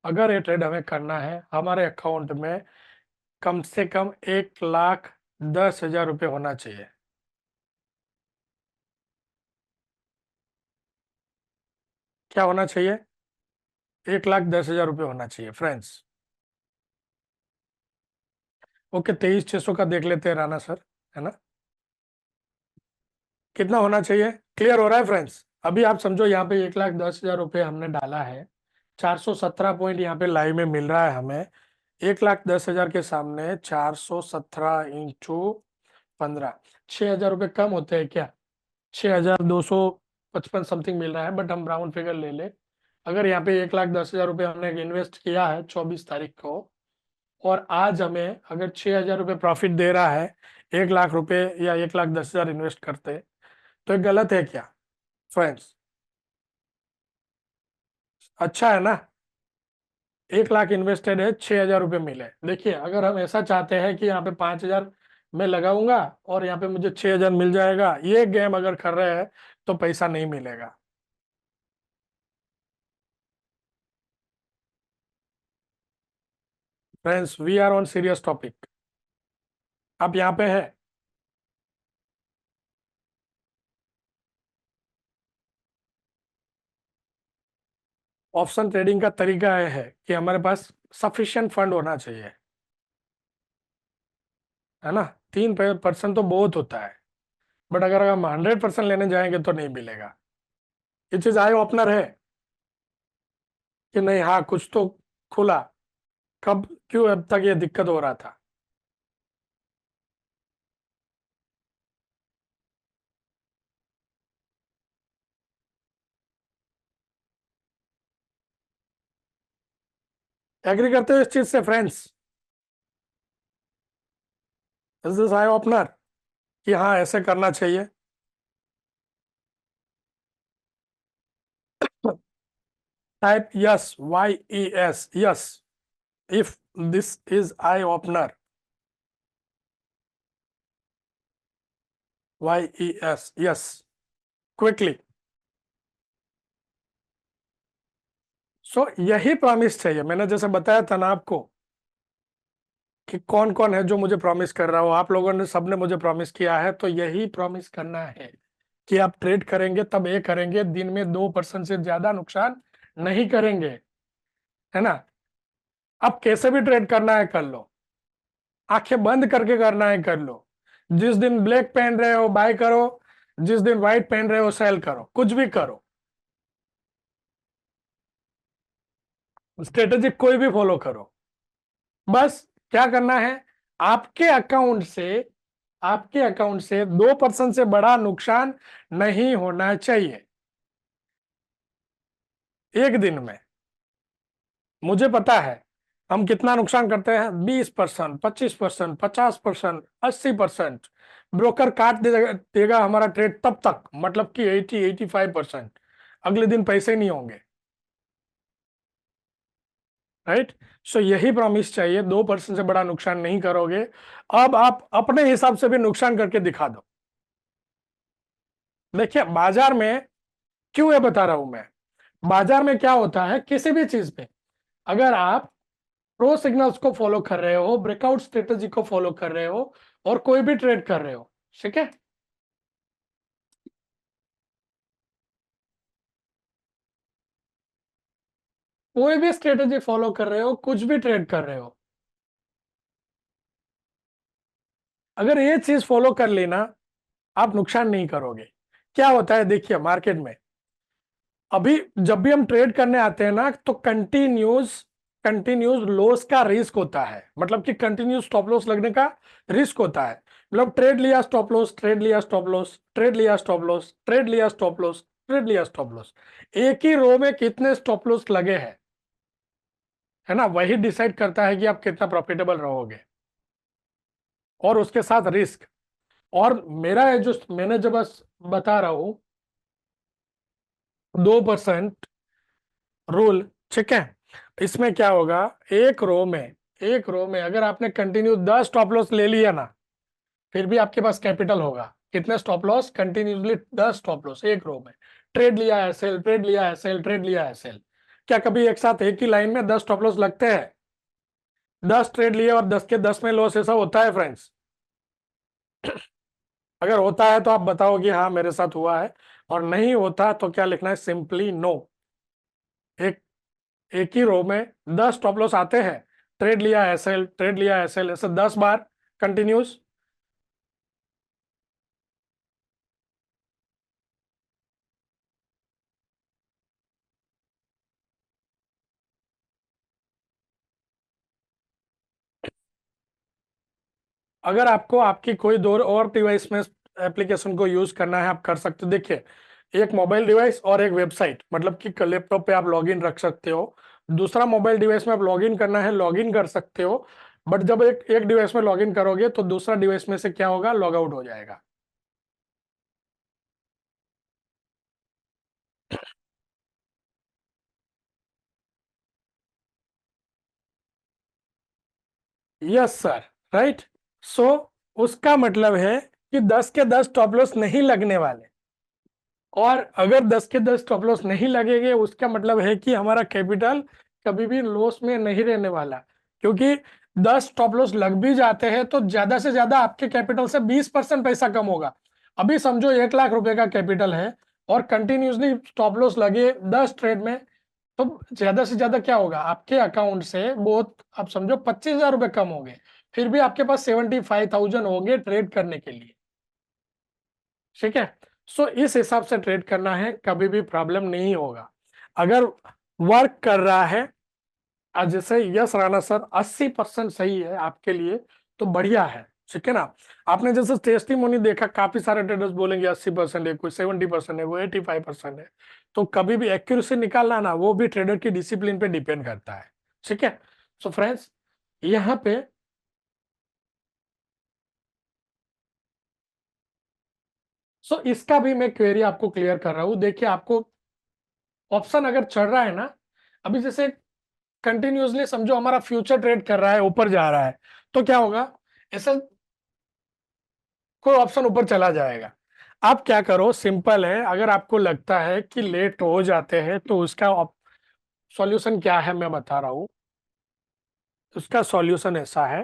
अगर ये ट्रेड हमें करना है, हमारे अकाउंट में कम से कम 1,10,000 रुपये होना चाहिए। क्या होना चाहिए? 1,10,000 रुपये होना चाहिए फ्रेंड्स। ओके, 23,600 का देख लेते हैं राणा सर, है ना। कितना होना चाहिए? क्लियर हो रहा है फ्रेंड्स? अभी आप समझो यहाँ पे 1,10,000 रुपये हमने डाला है, 417 पॉइंट यहाँ पे लाइव में मिल रहा है हमें। 1,10,000 के सामने 417 इंटू 15, 6,000 रुपये कम होते हैं क्या? 6,255 समथिंग मिल रहा है, बट हम राउंड फिगर ले ले। अगर यहाँ पे 1,10,000 रुपये हमने इन्वेस्ट किया है 24 तारीख को, और आज हमें अगर 6,000 रुपये प्रॉफिट दे रहा है, 1,00,000 रुपये या 1,10,000 इन्वेस्ट करते, तो ये गलत है क्या फ्रेंड्स? अच्छा है ना। 1,00,000 इन्वेस्टेड है, 6,000 रुपये मिले। देखिए, अगर हम ऐसा चाहते हैं कि यहाँ पे 5,000 मैं लगाऊंगा और यहाँ पे मुझे 6,000 मिल जाएगा, ये गेम अगर कर रहे हैं तो पैसा नहीं मिलेगा friends. We are on serious topic. आप यहाँ पे है। ऑप्शन ट्रेडिंग का तरीका यह है कि हमारे पास सफिशिएंट फंड होना चाहिए, है ना। 3% तो बहुत होता है, बट अगर हम 100% लेने जाएंगे तो नहीं मिलेगा। ये चीज आई ओपनर है कि नहीं? हाँ, कुछ तो खुला। कब? क्यों अब तक ये दिक्कत हो रहा था? एग्री करते हो इस चीज से friends? Is this eye opener कि हाँ ऐसे करना चाहिए? Type yes, YES, yes, if this is eye opener, YES, yes, quickly. So यही प्रॉमिस चाहिए, मैंने जैसे बताया था ना आपको कि कौन कौन है जो मुझे प्रॉमिस कर रहा हो। आप लोगों ने सबने मुझे प्रॉमिस किया है, तो यही प्रॉमिस करना है। कि आप ट्रेड करेंगे तब ये करेंगे, दिन में 2% से ज्यादा नुकसान नहीं करेंगे, है ना। अब कैसे भी ट्रेड करना है कर लो, आंखें बंद करके करना है कर लो। जिस दिन ब्लैक पहन रहे हो बाय करो, जिस दिन व्हाइट पहन रहे हो सेल करो, कुछ भी करो, स्ट्रेटेजी कोई भी फॉलो करो। बस क्या करना है, आपके अकाउंट से आपके अकाउंट से 2% से बड़ा नुकसान नहीं होना चाहिए एक दिन में। मुझे पता है हम कितना नुकसान करते हैं, 20%, 25%, 50%, 80%। ब्रोकर काट देगा हमारा ट्रेड तब तक, मतलब कि 85%। अगले दिन पैसे नहीं होंगे, राइट। सो यही प्रॉमिस चाहिए, 2% से बड़ा नुकसान नहीं करोगे। अब आप अपने हिसाब से भी नुकसान करके दिखा दो। देखिए बाजार में, क्यों ये बता रहा हूं मैं, बाजार में क्या होता है, किसी भी चीज पे अगर आप प्रो सिग्नल्स को फॉलो कर रहे हो, ब्रेकआउट स्ट्रेटेजी को फॉलो कर रहे हो, और कोई भी ट्रेड कर रहे हो, ठीक है, कोई भी स्ट्रेटेजी फॉलो कर रहे हो, कुछ भी ट्रेड कर रहे हो, अगर ये चीज फॉलो कर लेना, आप नुकसान नहीं करोगे। क्या होता है देखिए मार्केट में, अभी जब भी हम ट्रेड करने आते हैं ना, तो कंटिन्यूस कंटिन्यूस लॉस का रिस्क होता है, मतलब कि कंटिन्यूस स्टॉप लॉस लगने का रिस्क होता है। मतलब ट्रेड लिया स्टॉप लॉस, ट्रेड लिया स्टॉप लॉस, ट्रेड लिया स्टॉप लॉस, ट्रेड लिया स्टॉप लॉस, ट्रेड लिया स्टॉप लॉस, एक ही रो में कितने स्टॉप लॉस लगे हैं, है ना, वही डिसाइड करता है कि आप कितना प्रॉफिटेबल रहोगे, और उसके साथ रिस्क। और मेरा है जो मैंने जब बस बता रहा हूं, 2% रूल, ठीक है। इसमें क्या होगा, एक रो में अगर आपने कंटिन्यू 10 स्टॉप लॉस ले लिया ना, फिर भी आपके पास कैपिटल होगा। कितने stop loss, continuously 10 stop loss एक रो में। ट्रेड लिया है सेल, ट्रेड लिया है सेल, ट्रेड लिया है सेल। क्या कभी एक साथ एक ही लाइन में 10 स्टॉप लॉस लगते हैं? 10 ट्रेड लिए और 10 के 10 में लॉस, ऐसा होता है फ्रेंड्स? अगर होता है तो आप बताओ कि हाँ मेरे साथ हुआ है, और नहीं होता तो क्या लिखना है, सिंपली नो। एक एक ही रो में 10 स्टॉप लॉस आते हैं, ट्रेड लिया है सेल, ट्रेड लिया है सेल, ऐसे 10 बार कंटिन्यूस। अगर आपको आपकी कोई दो और डिवाइस में एप्लीकेशन को यूज करना है, आप कर सकते हो। देखिए एक मोबाइल डिवाइस और एक वेबसाइट, मतलब कि लैपटॉप पे आप लॉगिन रख सकते हो, दूसरा मोबाइल डिवाइस में आप लॉगिन करना है लॉगिन कर सकते हो। बट जब एक एक डिवाइस में लॉगिन करोगे तो दूसरा डिवाइस में से क्या होगा, लॉग आउट हो जाएगा। Yes sir, right. सो उसका मतलब है कि 10 के 10 स्टॉप लॉस नहीं लगने वाले, और अगर 10 के 10 स्टॉप लॉस नहीं लगेंगे, उसका मतलब है कि हमारा कैपिटल कभी भी लॉस में नहीं रहने वाला। क्योंकि 10 स्टॉप लॉस लग भी जाते हैं तो ज्यादा से ज्यादा आपके कैपिटल से 20% पैसा कम होगा। अभी समझो 1 लाख रुपए का कैपिटल है, और कंटिन्यूसली स्टॉप लॉस लगे 10 ट्रेड में, तो ज्यादा से ज्यादा क्या होगा, आपके अकाउंट से बहुत, आप समझो 25,000 रुपए कम हो गए। फिर भी आपके पास 75,000 होंगे ट्रेड करने के लिए, ठीक है। सो इस हिसाब से ट्रेड करना है, कभी भी प्रॉब्लम नहीं होगा। अगर वर्क कर रहा है, आज जैसे यस राणा सर 80% सही है आपके लिए, तो बढ़िया है, ठीक है ना। आपने जैसे टेस्टिमोनी देखा, काफी सारे ट्रेडर्स बोलेंगे 80% है, कोई 70% है, वो 85% है। तो कभी भी एक्यूरेसी निकालना ना, वो भी ट्रेडर की डिसिप्लिन पे डिपेंड करता है, ठीक है। सो फ्रेंड्स, यहाँ पे इसका भी मैं क्वेरी आपको क्लियर कर रहा हूं। देखिए आपको ऑप्शन अगर चढ़ रहा है ना, अभी जैसे कंटिन्यूअसली समझो हमारा फ्यूचर ट्रेड कर रहा है, ऊपर जा रहा है, तो क्या होगा, ऐसा कोई ऑप्शन ऊपर चला जाएगा। आप क्या करो, सिंपल है, अगर आपको लगता है कि लेट हो जाते हैं तो उसका सॉल्यूशन क्या है मैं बता रहा हूं। उसका सॉल्यूशन ऐसा है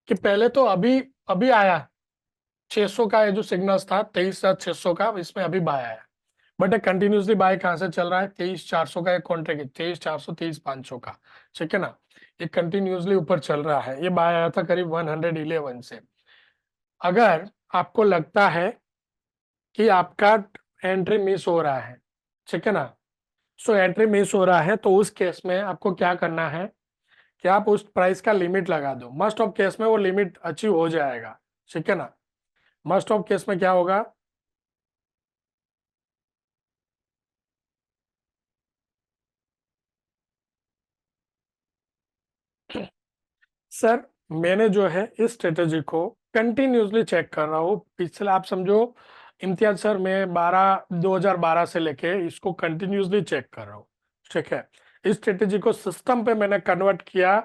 कि पहले तो अभी अभी आया, 600 का ये जो सिग्नल्स था 23,600 का, इसमें अभी बाय आया, बट एक कंटिन्यूसली बाय कहाँ से चल रहा है, 23,400 का एक कॉन्ट्रैक्ट, 23,400 23,500 का, ठीक है ना, ये कंटिन्यूसली ऊपर चल रहा है, ये बाय आया था करीब 111 से। अगर आपको लगता है कि आपका एंट्री मिस हो रहा है, ठीक है ना, सो एंट्री मिस हो रहा है, तो उस केस में आपको क्या करना है कि आप उस प्राइस का लिमिट लगा दो, मस्ट ऑफ केस में वो लिमिट अचीव हो जाएगा, ठीक है ना। मस्ट ऑफ केस में क्या होगा, सर मैंने जो है इस स्ट्रेटेजी को कंटिन्यूसली चेक कर रहा हूँ पिछले, आप समझो इम्तियाज सर, मैं 2012 से लेके इसको कंटिन्यूसली चेक कर रहा हूँ, ठीक है। इस स्ट्रेटेजी को सिस्टम पे मैंने कन्वर्ट किया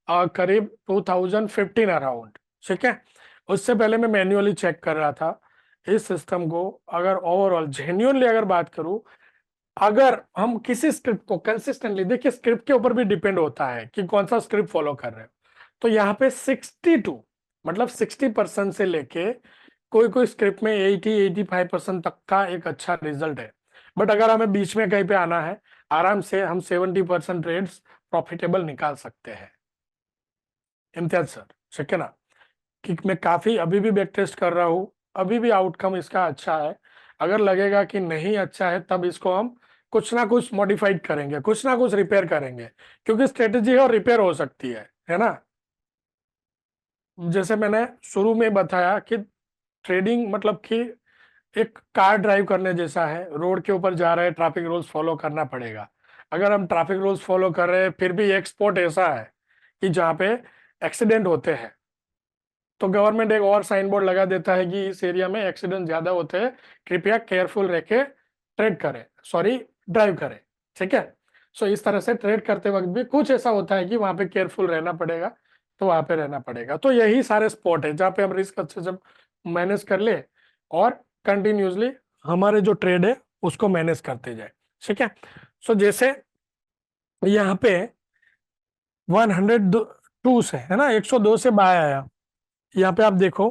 करीब 2015 अराउंड, ठीक है। उससे पहले मैं मैन्युअली चेक कर रहा था इस सिस्टम को। अगर ओवरऑल जेन्युइनली अगर बात करूं, अगर हम किसी स्क्रिप्ट को कंसिस्टेंटली, देखिए स्क्रिप्ट के ऊपर भी डिपेंड होता है कि कौन सा स्क्रिप्ट फॉलो कर रहे हो, तो यहाँ पे 62 मतलब 60% से लेके कोई कोई स्क्रिप्ट में 80-85% तक का एक अच्छा रिजल्ट है। बट अगर हमें बीच में कहीं पे आना है, आराम से हम 70% ट्रेड्स प्रॉफिटेबल निकाल सकते हैं, इम्तियाज सर, ठीक है ना। कि मैं काफी अभी भी बैक टेस्ट कर रहा हूँ, अभी भी आउटकम इसका अच्छा है। अगर लगेगा कि नहीं अच्छा है, तब इसको हम कुछ ना कुछ मॉडिफाइड करेंगे, कुछ ना कुछ रिपेयर करेंगे, क्योंकि स्ट्रेटेजी है और रिपेयर हो सकती है ना। जैसे मैंने शुरू में बताया कि ट्रेडिंग मतलब कि एक कार ड्राइव करने जैसा है, रोड के ऊपर जा रहे हैं, ट्रैफिक रूल्स फॉलो करना पड़ेगा। अगर हम ट्रैफिक रूल्स फॉलो कर रहे हैं फिर भी एक स्पॉट ऐसा है कि जहाँ पे एक्सीडेंट होते हैं, तो गवर्नमेंट एक और साइन बोर्ड लगा देता है कि इस एरिया में एक्सीडेंट ज्यादा होते हैं, कृपया केयरफुल रह के ट्रेड करें, सॉरी ड्राइव करें, ठीक है। सो इस तरह से ट्रेड करते वक्त भी कुछ ऐसा होता है कि वहां पे केयरफुल रहना पड़ेगा, तो वहां पे रहना पड़ेगा। तो यही सारे स्पॉट है जहाँ पे हम रिस्क अच्छे से मैनेज कर ले और कंटिन्यूसली हमारे जो ट्रेड है उसको मैनेज करते जाए, ठीक है। सो जैसे यहाँ पे 102 से है ना, 102 से बाय आया, यहाँ पे आप देखो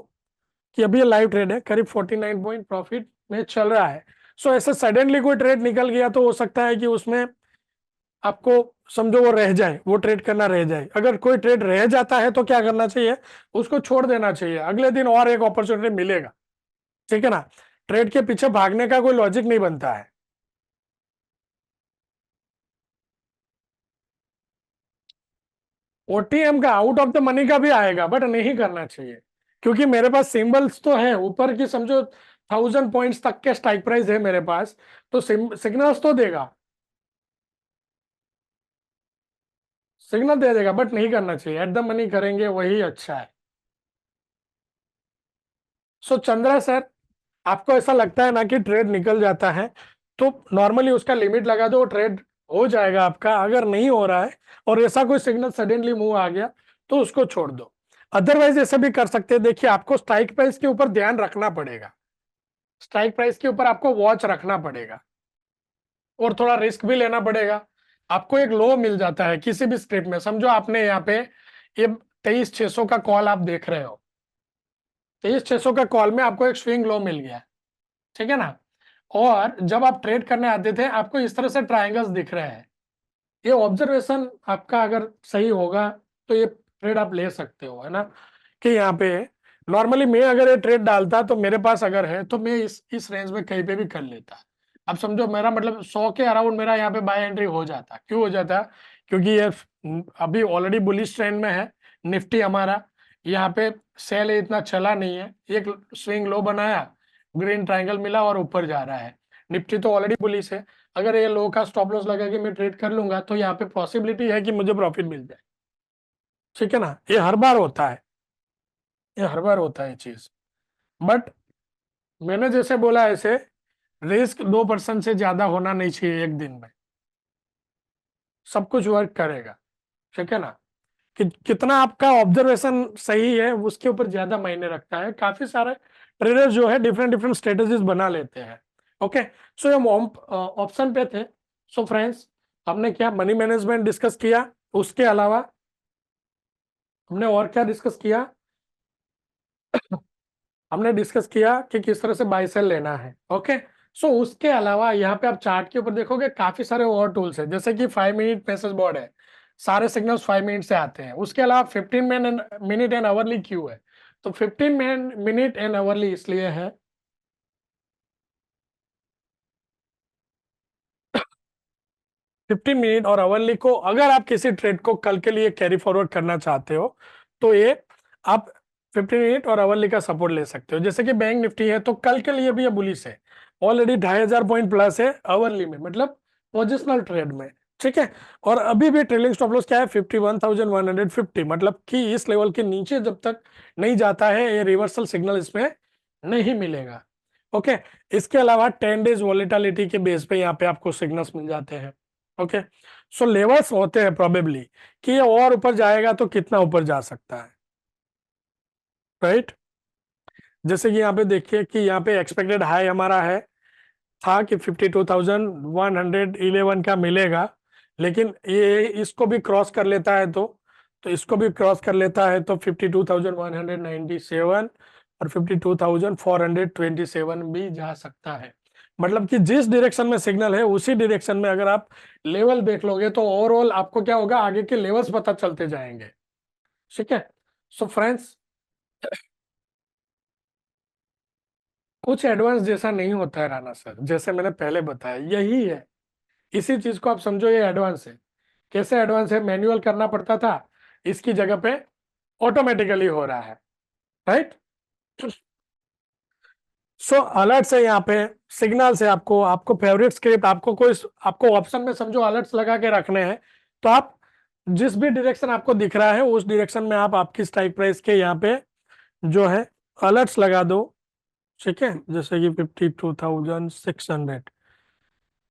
कि अभी ये लाइव ट्रेड है, करीब 49 पॉइंट प्रॉफिट में चल रहा है। सो ऐसे सडनली कोई ट्रेड निकल गया तो हो सकता है कि उसमें आपको समझो वो रह जाए, वो ट्रेड करना रह जाए। अगर कोई ट्रेड रह जाता है तो क्या करना चाहिए, उसको छोड़ देना चाहिए, अगले दिन और एक अपॉर्चुनिटी मिलेगा, ठीक है ना। ट्रेड के पीछे भागने का कोई लॉजिक नहीं बनता है। ओटीएम का आउट ऑफ द मनी का भी आएगा, बट नहीं करना चाहिए, क्योंकि मेरे पास सिंबल्स तो है ऊपर की, समझो 1,000 पॉइंट्स तक के स्ट्राइक प्राइस है मेरे पास, तो सिग्नल्स तो देगा, सिग्नल दे देगा, बट नहीं करना चाहिए, एट द मनी करेंगे वही अच्छा है। सो चंद्रा सर, आपको ऐसा लगता है ना कि ट्रेड निकल जाता है, तो नॉर्मली उसका लिमिट लगा दो, ट्रेड हो जाएगा आपका। अगर नहीं हो रहा है और ऐसा कोई सिग्नल सडनली मूव आ गया तो उसको छोड़ दो। अदरवाइज ऐसा भी कर सकते हैं, देखिए आपको स्ट्राइक प्राइस के ऊपर ध्यान रखना पड़ेगा, स्ट्राइक प्राइस के ऊपर आपको वॉच रखना पड़ेगा और थोड़ा रिस्क भी लेना पड़ेगा। आपको एक लो मिल जाता है किसी भी स्क्रिप्ट में, समझो आपने यहाँ पे ये 23,600 का कॉल आप देख रहे हो, 23,600 का कॉल में आपको एक स्विंग लो मिल गया, ठीक है ना। और जब आप ट्रेड करने आते थे आपको इस तरह से ट्रायंगल्स दिख रहे हैं, ये ऑब्जर्वेशन आपका अगर सही होगा तो ये ट्रेड आप ले सकते हो, है ना। कि यहाँ पे नॉर्मली मैं अगर ये ट्रेड डालता तो मेरे पास अगर है तो मैं इस रेंज में कहीं पे भी कर लेता। अब समझो मेरा मतलब 100 के अराउंड मेरा यहाँ पे बाय एंट्री हो जाता, क्यों हो जाता, क्योंकि ये अभी ऑलरेडी बुलिश ट्रेंड में है, निफ्टी हमारा यहाँ पे सेल इतना चला नहीं है, एक स्विंग लो बनाया, ग्रीन ट्रायंगल मिला और ऊपर जा रहा है। निफ्टी तो ऑलरेडी बुलिश है, अगर ये लो का स्टॉप लॉस लगा के मैं ट्रेड कर लूंगा तो यहाँ पे पॉसिबिलिटी है कि मुझे प्रॉफिट मिल जाए, ठीक है ना। ये हर बार होता है, ये हर बार होता है चीज। बट मैंने जैसे बोला ऐसे रिस्क 2% से ज्यादा होना नहीं चाहिए एक दिन में, सब कुछ वर्क करेगा, ठीक है ना। कि कितना आपका ऑब्जर्वेशन सही है उसके ऊपर ज्यादा मायने रखता है। काफी सारे ट्रेडर्स जो है डिफरेंट डिफरेंट स्ट्रेटेजीज बना लेते हैं। ओके, सो हम ऑप्शन पे थे। सो फ्रेंड्स, हमने क्या मनी मैनेजमेंट डिस्कस किया, उसके अलावा हमने और क्या डिस्कस किया, हमने डिस्कस किया कि किस तरह से बाय सेल लेना है। ओके, सो उसके अलावा यहाँ पे आप चार्ट के ऊपर देखोगे काफी सारे और टूल्स है, जैसे कि 5 मिनट मैसेज बोर्ड है, सारे सिग्नल्स 5 मिनट से आते हैं। उसके अलावा 15 मिनट एंड आवरली क्यू है। तो 15 मिनट एंड आवरली इसलिए है 15 मिनट और आवरली को, अगर आप किसी ट्रेड को कल के लिए कैरी फॉरवर्ड करना चाहते हो तो ये आप 15 मिनट और आवरली का सपोर्ट ले सकते हो। जैसे कि बैंक निफ्टी है तो कल के लिए भी ये बुलिश है, ऑलरेडी 2500 पॉइंट प्लस है आवरली में, मतलब पोजिशनल ट्रेड में। ठीक है, और अभी भी ट्रेलिंग स्टॉप लॉस क्या है 51,150, मतलब कि इस लेवल के नीचे जब तक नहीं जाता है ये रिवर्सल सिग्नल इसमें नहीं मिलेगा। ओके, इसके अलावा 10 डेज वॉलेटिलिटी के बेस पे यहाँ पे आपको सिग्नल्स मिल जाते हैं। ओके, सो लेवल्स होते हैं प्रोबेबली कि ये और ऊपर जाएगा तो कितना ऊपर जा सकता है, राइट। जैसे कि यहाँ पे देखिए कि यहाँ पे एक्सपेक्टेड हाई हमारा है था कि 52,111 का मिलेगा, लेकिन ये इसको भी क्रॉस कर लेता है तो इसको भी क्रॉस कर लेता है तो 52,197 और 52,427 भी जा सकता है। मतलब कि जिस डायरेक्शन में सिग्नल है उसी डायरेक्शन में अगर आप लेवल देख लोगे तो ओवरऑल आपको क्या होगा, आगे के लेवल्स पता चलते जाएंगे। ठीक है, सो फ्रेंड्स कुछ एडवांस जैसा नहीं होता है राणा सर, जैसे मैंने पहले बताया यही है, इसी चीज को आप समझो ये एडवांस है। कैसे एडवांस है, मैन्युअल करना पड़ता था, इसकी जगह पे ऑटोमेटिकली हो रहा है, राइट। सो अलर्ट से यहाँ पे सिग्नल से आपको आपको फेवरेट स्क्रिप्ट आपको कोई आपको ऑप्शन में समझो अलर्ट्स लगा के रखने हैं, तो आप जिस भी डायरेक्शन आपको दिख रहा है उस डायरेक्शन में आप आपकी स्ट्राइक प्राइस के यहाँ पे जो है अलर्ट्स लगा दो। ठीक है, जैसे कि 52,600,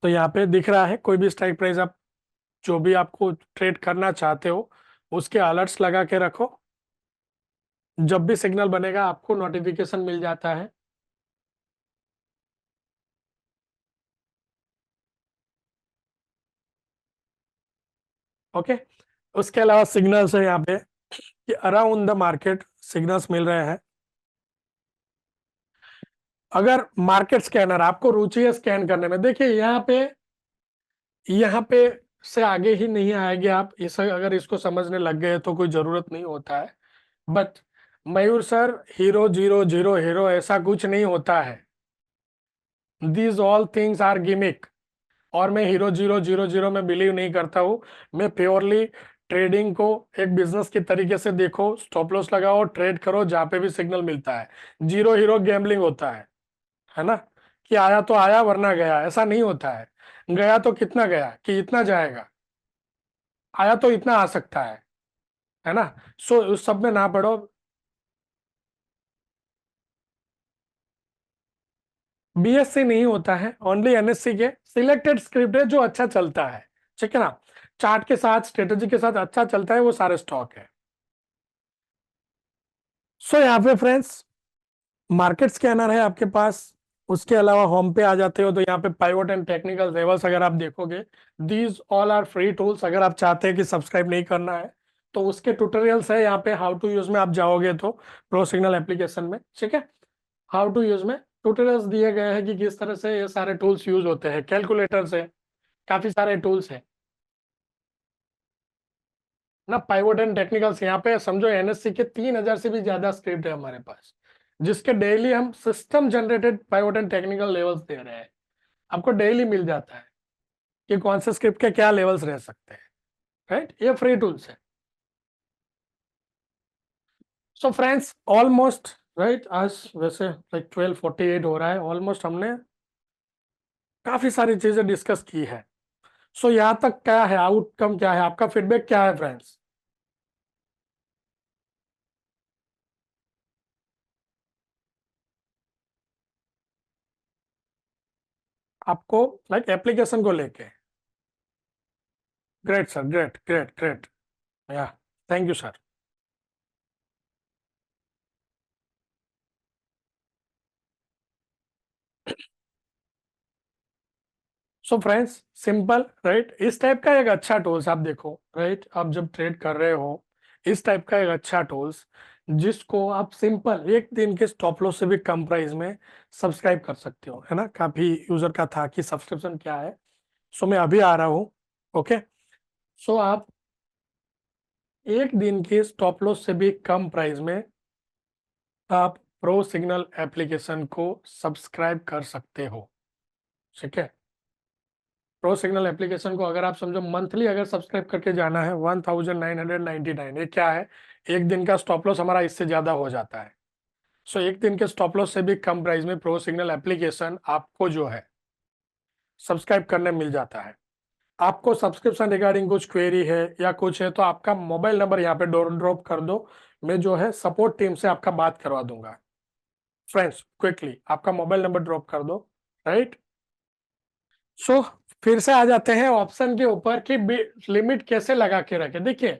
तो यहाँ पे दिख रहा है कोई भी स्ट्राइक प्राइस आप जो भी आपको ट्रेड करना चाहते हो उसके अलर्ट्स लगा के रखो, जब भी सिग्नल बनेगा आपको नोटिफिकेशन मिल जाता है। ओके, उसके अलावा सिग्नल्स है यहाँ पे कि अराउंड द मार्केट सिग्नल्स मिल रहे हैं। अगर मार्केट स्कैनर आपको रुचि है स्कैन करने में, देखिए यहाँ पे से आगे ही नहीं आएंगे आप, इस अगर इसको समझने लग गए तो कोई जरूरत नहीं होता है। But Mayur sir, hero zero zero hero ऐसा कुछ नहीं होता है, these all things are gimmick. और मैं हीरो जीरो जीरो जीरो में बिलीव नहीं करता हूँ। मैं प्योरली ट्रेडिंग को एक बिजनेस के तरीके से देखो, स्टॉप लॉस लगाओ, ट्रेड करो जहां पे भी सिग्नल मिलता है। जीरो हीरो गैम्बलिंग होता है ना, कि आया तो आया वरना गया, ऐसा नहीं होता है। गया तो कितना गया कि इतना जाएगा, आया तो इतना आ सकता है ना। सो उस सब में ना पड़ो। बीएससी नहीं होता है, ओनली एनएससी के सिलेक्टेड स्क्रिप्ट है जो अच्छा चलता है। ठीक है ना, चार्ट के साथ स्ट्रेटेजी के साथ अच्छा चलता है वो सारे स्टॉक है। सो यहाँ पे फ्रेंड्स मार्केट स्कैनर है आपके पास, उसके अलावा होम पे आ जाते हो तो यहाँ पे पाइवट एंड टेक्निकल लेवल्स अगर आप देखोगे, these all are free tools. अगर आप चाहते हैं कि सब्सक्राइब नहीं करना है तो उसके ट्यूटोरियल्स है यहाँ पे, हाउ टू यूज में आप जाओगे तो प्रो सिग्नल एप्लीकेशन में, ठीक है, हाउ टू यूज में ट्यूटोरियल्स दिए गए हैं कि किस तरह से ये सारे टूल्स यूज होते हैं, कैलकुलेटर्स है, काफी सारे टूल्स है ना। पाइवट एंड टेक्निकल्स यहाँ पे समझो एनएससी के 3,000 से भी ज्यादा स्क्रिप्ट है हमारे पास, जिसके डेली हम system generated pivot and technical levels दे रहे हैं। आपको डेली मिल जाता है कि कौन से स्क्रिप्ट के क्या लेवल्स रह सकते हैं, राइट, ये फ्री टूल्स है। सो फ्रेंड्स ऑलमोस्ट, राइट, आज वैसे लाइक 12:48 हो रहा है, ऑलमोस्ट हमने काफी सारी चीजें डिस्कस की है। सो यहाँ तक क्या है, आउटकम क्या है, आपका फीडबैक क्या है फ्रेंड्स। आपको लाइक एप्लीकेशन को लेके, great sir, great great great, yeah thank you sir. So friends simple, right, इस टाइप का एक अच्छा टूल्स आप देखो, राइट, आप जब ट्रेड कर रहे हो इस टाइप का एक अच्छा टूल्स जिसको आप सिंपल एक दिन के स्टॉप लॉस से भी कम प्राइस में सब्सक्राइब कर सकते हो, है ना। काफी यूजर का था कि सब्सक्रिप्शन क्या है, सो मैं अभी आ रहा हूँ। ओके, सो आप एक दिन के स्टॉप लॉस से भी कम प्राइस में आप प्रो सिग्नल एप्लीकेशन को सब्सक्राइब कर सकते हो, ठीक है। प्रो सिग्नल एप्लीकेशन को अगर आप समझो मंथली अगर सब्सक्राइब करके जाना है 1999, ये क्या है, एक दिन का स्टॉप लॉस हमारा इससे ज्यादा हो जाता है। सो एक दिन के स्टॉप लॉस से भी कम प्राइस में प्रो सिग्नल एप्लीकेशन आपको जो है सब्सक्राइब करने मिल जाता है। आपको सब्सक्रिप्शन रिगार्डिंग कुछ क्वेरी है या कुछ है तो आपका मोबाइल नंबर यहाँ पे ड्रॉप कर दो, मैं जो है सपोर्ट टीम से आपका बात करवा दूंगा। फ्रेंड्स क्विकली आपका मोबाइल नंबर ड्रॉप कर दो, राइट। सो फिर से आ जाते हैं ऑप्शन के ऊपर कि लिमिट कैसे लगा के रखे। देखिए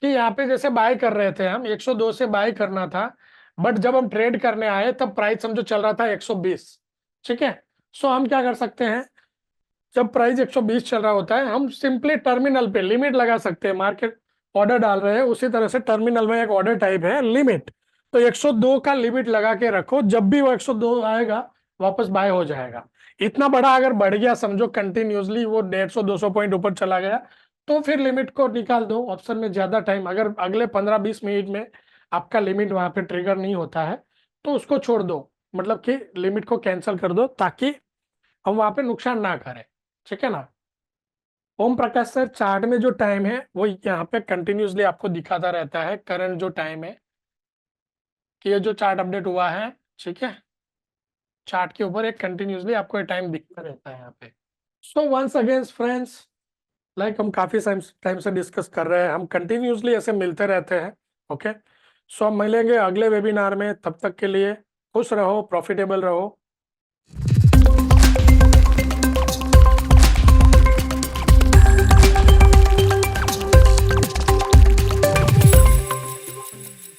कि यहाँ पे जैसे बाय कर रहे थे हम 102 से बाय करना था, बट जब हम ट्रेड करने आए तब प्राइस समझो चल रहा था 120, ठीक है। सो हम क्या कर सकते हैं, जब प्राइस 120 चल रहा होता है हम सिंपली टर्मिनल पे लिमिट लगा सकते हैं। मार्केट ऑर्डर डाल रहे हैं उसी तरह से टर्मिनल में एक ऑर्डर टाइप है लिमिट, तो 102 का लिमिट लगा के रखो, जब भी वो 102 आएगा वापस बाय हो जाएगा। इतना बड़ा अगर बढ़ गया समझो कंटिन्यूसली वो 150-200 पॉइंट ऊपर चला गया तो फिर लिमिट को निकाल दो ऑप्शन में। ज्यादा टाइम अगर अगले 15-20 मिनट में आपका लिमिट वहां पे ट्रिगर नहीं होता है तो उसको छोड़ दो, मतलब कि लिमिट को कैंसिल कर दो ताकि हम वहां पे नुकसान ना करें, ठीक है ना। ओम प्रकाश सर चार्ट में जो टाइम है वो यहाँ पे कंटिन्यूसली आपको दिखाता रहता है, करंट जो टाइम है कि ये जो चार्ट अपडेट हुआ है, ठीक है, चार्ट के ऊपर एक कंटिन्यूसली आपको ये टाइम दिखता रहता है यहाँ पे। So once again friends, like हम काफी टाइम से डिस्कस कर रहे हैं, हम कंटिन्यूसली ऐसे मिलते रहते हैं। ओके, सो हम मिलेंगे अगले वेबिनार में, तब तक के लिए खुश रहो, प्रॉफिटेबल रहो।